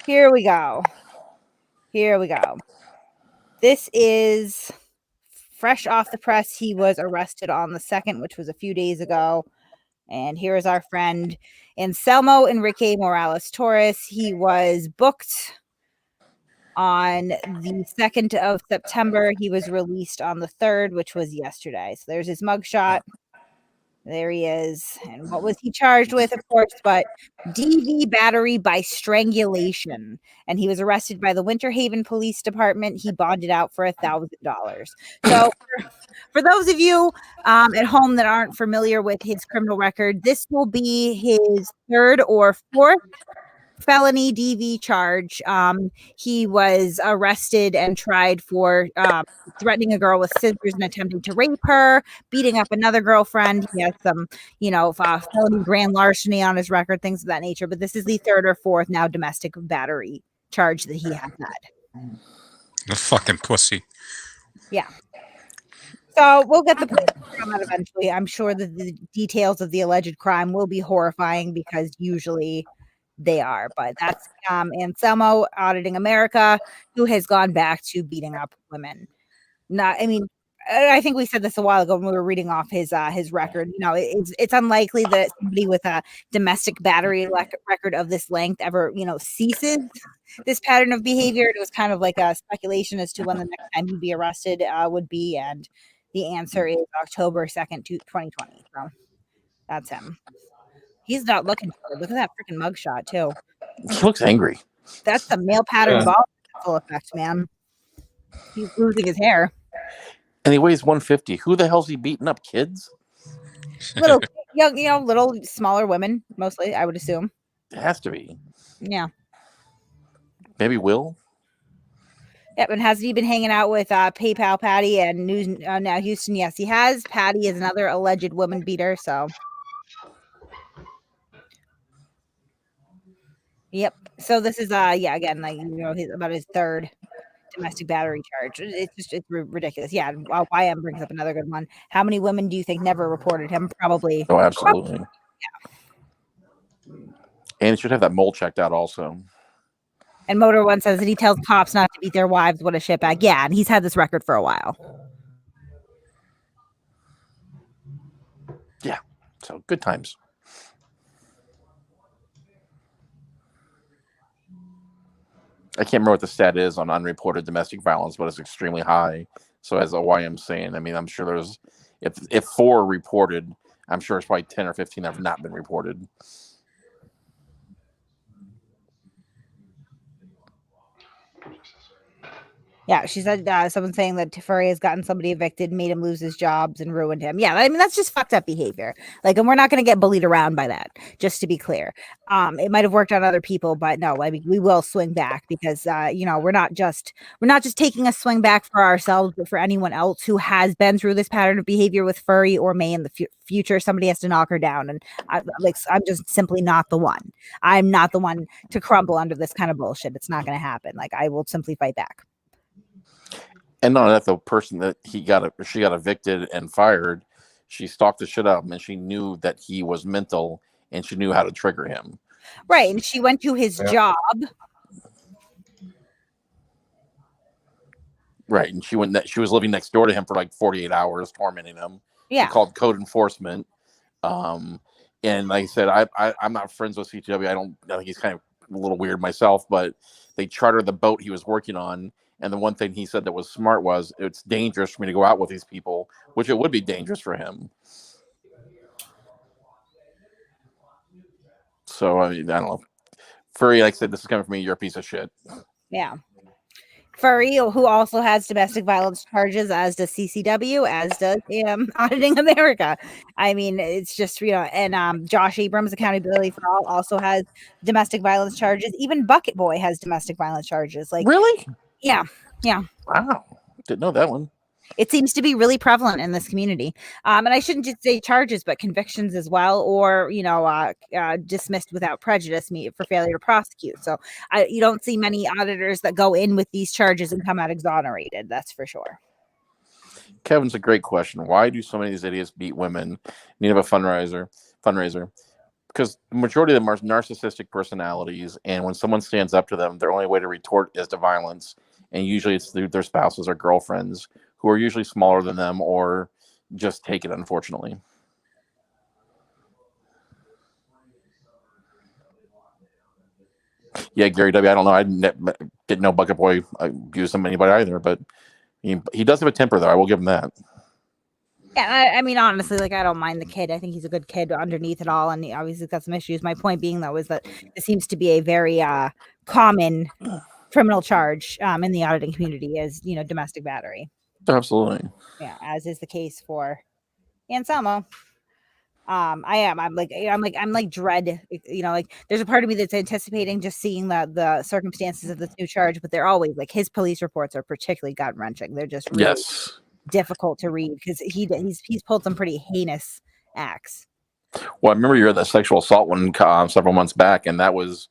here we go. This is fresh off the press. He was arrested on the 2nd, which was a few days ago. And here is our friend Anselmo Enrique Morales Torres. He was booked on the 2nd of September. He was released on the 3rd, which was yesterday. So there's his mugshot. There he is. And what was he charged with, of course, but DV battery by strangulation. And he was arrested by the Winter Haven Police Department. He bonded out for $1,000. So for those of you at home that aren't familiar with his criminal record, this will be his 3rd or 4th felony DV charge. He was arrested and tried for threatening a girl with scissors and attempting to rape her, beating up another girlfriend. He has some, felony grand larceny on his record, things of that nature. But this is the 3rd or 4th now domestic battery charge that he has had. The fucking pussy. Yeah. So we'll get the police on that eventually. I'm sure that the details of the alleged crime will be horrifying because usually they are, but that's Anselmo Auditing America, who has gone back to beating up women. I think we said this a while ago when we were reading off his record. It's unlikely that somebody with a domestic battery record of this length ever ceases this pattern of behavior. It was kind of like a speculation as to when the next time he'd be arrested would be, and the answer is October 2nd, 2020. So that's him. He's not looking for it. Look at that freaking mugshot, too. He looks angry. That's the male pattern ball full effect, man. He's losing his hair. And he weighs 150. Who the hell's he beating up? Kids? Little young, little smaller women, mostly, I would assume. It has to be. Yeah. Maybe Will? Yep, and has he been hanging out with PayPal Patty and News Now Houston? Yes, he has. Patty is another alleged woman beater, so. Yep. So this is again, about his 3rd domestic battery charge. It's ridiculous. Yeah. YM brings up another good one. How many women do you think never reported him? Probably. Oh, absolutely. Yeah. And he should have that mole checked out also. And Motor One says that he tells cops not to beat their wives. What a shitbag. Yeah, and he's had this record for a while. Yeah. So good times. I can't remember what the stat is on unreported domestic violence, but it's extremely high. So as OYM saying, I'm sure there's, if 4 are reported, I'm sure it's probably 10 or 15 that have not been reported. Yeah, she said someone saying that Furry has gotten somebody evicted, made him lose his jobs, and ruined him. Yeah, that's just fucked up behavior. And we're not going to get bullied around by that, just to be clear. It might have worked on other people, but no, we will swing back because, we're not just taking a swing back for ourselves, but for anyone else who has been through this pattern of behavior with Furry or May in the future. Somebody has to knock her down, and I'm just simply not the one. I'm not the one to crumble under this kind of bullshit. It's not going to happen. I will simply fight back. And not that the person that she got evicted and fired, she stalked the shit out of him, and she knew that he was mental, and she knew how to trigger him. Right, and she went to his job. Right, and she was living next door to him for 48 hours, tormenting him. Yeah, she called code enforcement. And like I said, I'm not friends with CTW. I think he's kind of a little weird myself, but they chartered the boat he was working on. And the one thing he said that was smart was it's dangerous for me to go out with these people, which it would be dangerous for him. So, I mean, I don't know. Furry, like I said, this is coming from me. You're a piece of shit. Yeah. Furry, who also has domestic violence charges, as does CCW, as does Auditing America. I mean, it's just, and Josh Abrams, Accountability for All, also has domestic violence charges. Even Bucket Boy has domestic violence charges. Like, really? Yeah. Wow. Didn't know that one. It seems to be really prevalent in this community. And I shouldn't just say charges, but convictions as well, or, dismissed without prejudice for failure to prosecute. So you don't see many auditors that go in with these charges and come out exonerated. That's for sure. Kevin's a great question. Why do so many of these idiots beat women? Need of a fundraiser? Because the majority of them are narcissistic personalities. And when someone stands up to them, their only way to retort is to violence. And usually it's through their spouses or girlfriends, who are usually smaller than them or just take it, unfortunately. Yeah, Gary W. I don't know. I didn't know Bucket Boy abused anybody either, but he does have a temper, though. I will give him that. Yeah, I mean, honestly, I don't mind the kid. I think he's a good kid underneath it all, and he obviously got some issues. My point being, though, is that it seems to be a very common criminal charge in the auditing community is, domestic battery. Absolutely. Yeah, as is the case for Anselmo. I'm like dread, there's a part of me that's anticipating just seeing the circumstances of this new charge, but they're always his police reports are particularly gut wrenching. They're just really difficult to read because he's pulled some pretty heinous acts. Well, I remember you read that sexual assault one several months back, and that was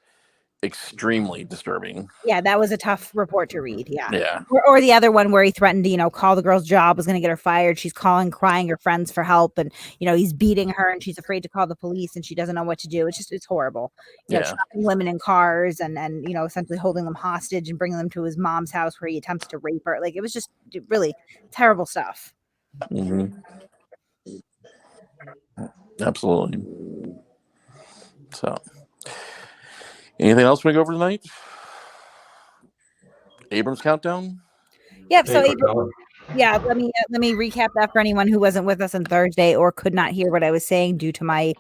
extremely disturbing. Yeah, that was a tough report to read. Yeah. Or the other one where he threatened to, call the girl's job, was going to get her fired. She's crying her friends for help, and he's beating her, and she's afraid to call the police, and she doesn't know what to do. It's horrible. Trapping women in cars and essentially holding them hostage and bringing them to his mom's house where he attempts to rape her. It was just really terrible stuff. Mm-hmm. Absolutely. So, anything else we go over tonight? Abrams countdown. Yep. So, let me recap that for anyone who wasn't with us on Thursday or could not hear what I was saying due to my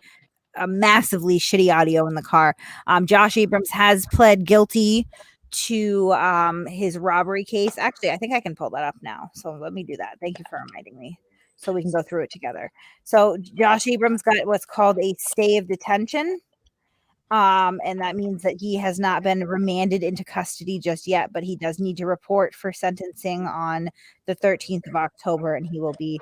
massively shitty audio in the car. Josh Abrams has pled guilty to his robbery case. Actually, I think I can pull that up now. So let me do that. Thank you for reminding me, so we can go through it together. So Josh Abrams got what's called a stay of detention. And that means that he has not been remanded into custody just yet, but he does need to report for sentencing on the 13th of October, and he will be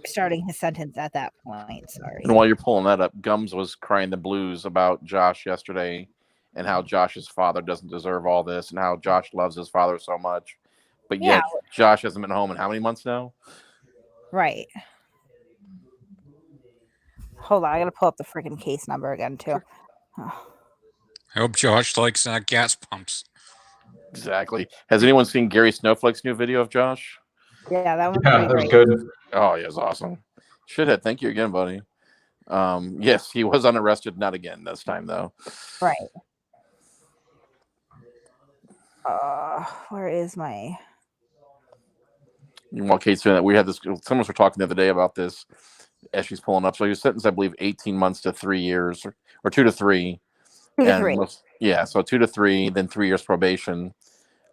starting his sentence at that point. Sorry. And while you're pulling that up, Gums was crying the blues about Josh yesterday and how Josh's father doesn't deserve all this and how Josh loves his father so much. But yet Josh hasn't been home in how many months now? Right. Hold on, I gotta pull up the freaking case number again too. Oh. I hope Josh likes gas pumps. Exactly. Has anyone seen Gary Snowflake's new video of Josh? Yeah, that was that was good. Oh, yeah, it was awesome. Shithead, thank you again, buddy. Yes, he was unarrested, not again this time though. Right. Where is my? While Kate's doing that, we had this. Someone was talking the other day about this. As she's pulling up, so he was sentenced, I believe, 18 months to 3 years, or 2 to 3. 2 to 3. So 2 to 3, then 3 years probation.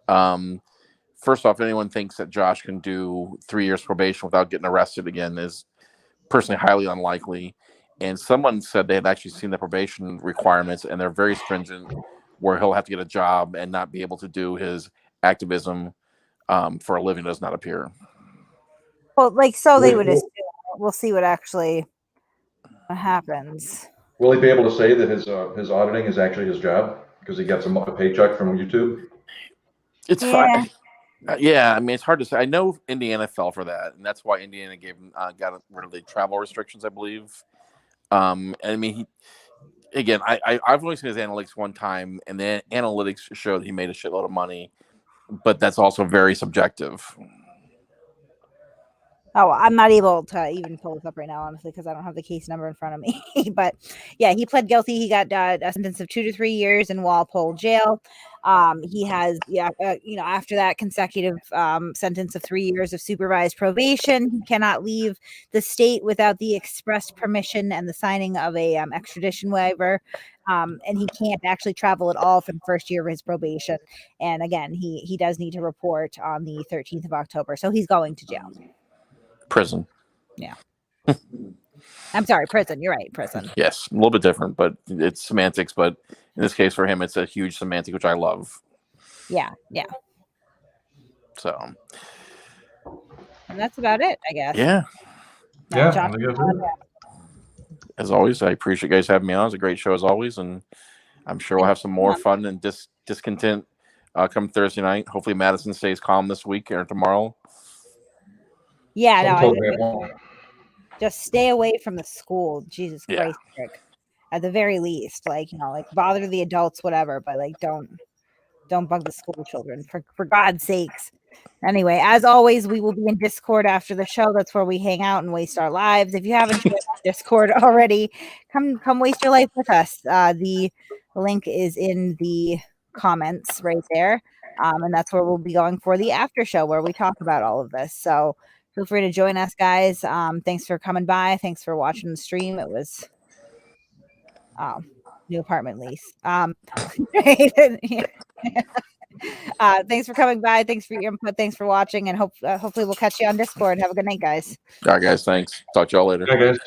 First off, anyone thinks that Josh can do 3 years probation without getting arrested again is personally highly unlikely. And someone said they had actually seen the probation requirements, and they're very stringent, where he'll have to get a job and not be able to do his activism for a living does not appear. Well, they would assume. We'll see what actually happens. Will he be able to say that his auditing is actually his job because he gets a paycheck from YouTube? It's fine. Yeah, I mean, it's hard to say. I know Indiana fell for that, and that's why Indiana got rid of the travel restrictions, I believe. And I mean, I've only seen his analytics one time, and the analytics show that he made a shitload of money, but that's also very subjective. Oh, I'm not able to even pull this up right now, honestly, because I don't have the case number in front of me. But yeah, he pled guilty. He got a sentence of 2 to 3 years in Walpole jail. He has, after that consecutive sentence of 3 years of supervised probation, he cannot leave the state without the express permission and the signing of a extradition waiver. And he can't actually travel at all for the first year of his probation. And again, he does need to report on the 13th of October. So he's going to jail. Prison. Yeah. I'm sorry, prison. You're right, prison. Yes, a little bit different, but it's semantics. But in this case, for him, it's a huge semantic, which I love. Yeah. So. And that's about it, I guess. Yeah. Josh, as always, I appreciate you guys having me on. It's a great show as always, and I'm sure we'll have some more fun and discontent come Thursday night. Hopefully, Madison stays calm this week or tomorrow. Yeah, no, just stay away from the school. Jesus Christ, Rick. At the very least, bother the adults, whatever, but don't bug the school children for God's sakes. Anyway, as always, we will be in Discord after the show. That's where we hang out and waste our lives. If you haven't joined Discord already, come waste your life with us. The link is in the comments right there. And that's where we'll be going for the after show where we talk about all of this. So feel free to join us, guys. Thanks for coming by. Thanks for watching the stream. It was new apartment lease. Thanks for coming by. Thanks for your input. Thanks for watching, and hopefully we'll catch you on Discord. Have a good night, guys. All right, guys. Thanks. Talk to y'all later. Bye, guys.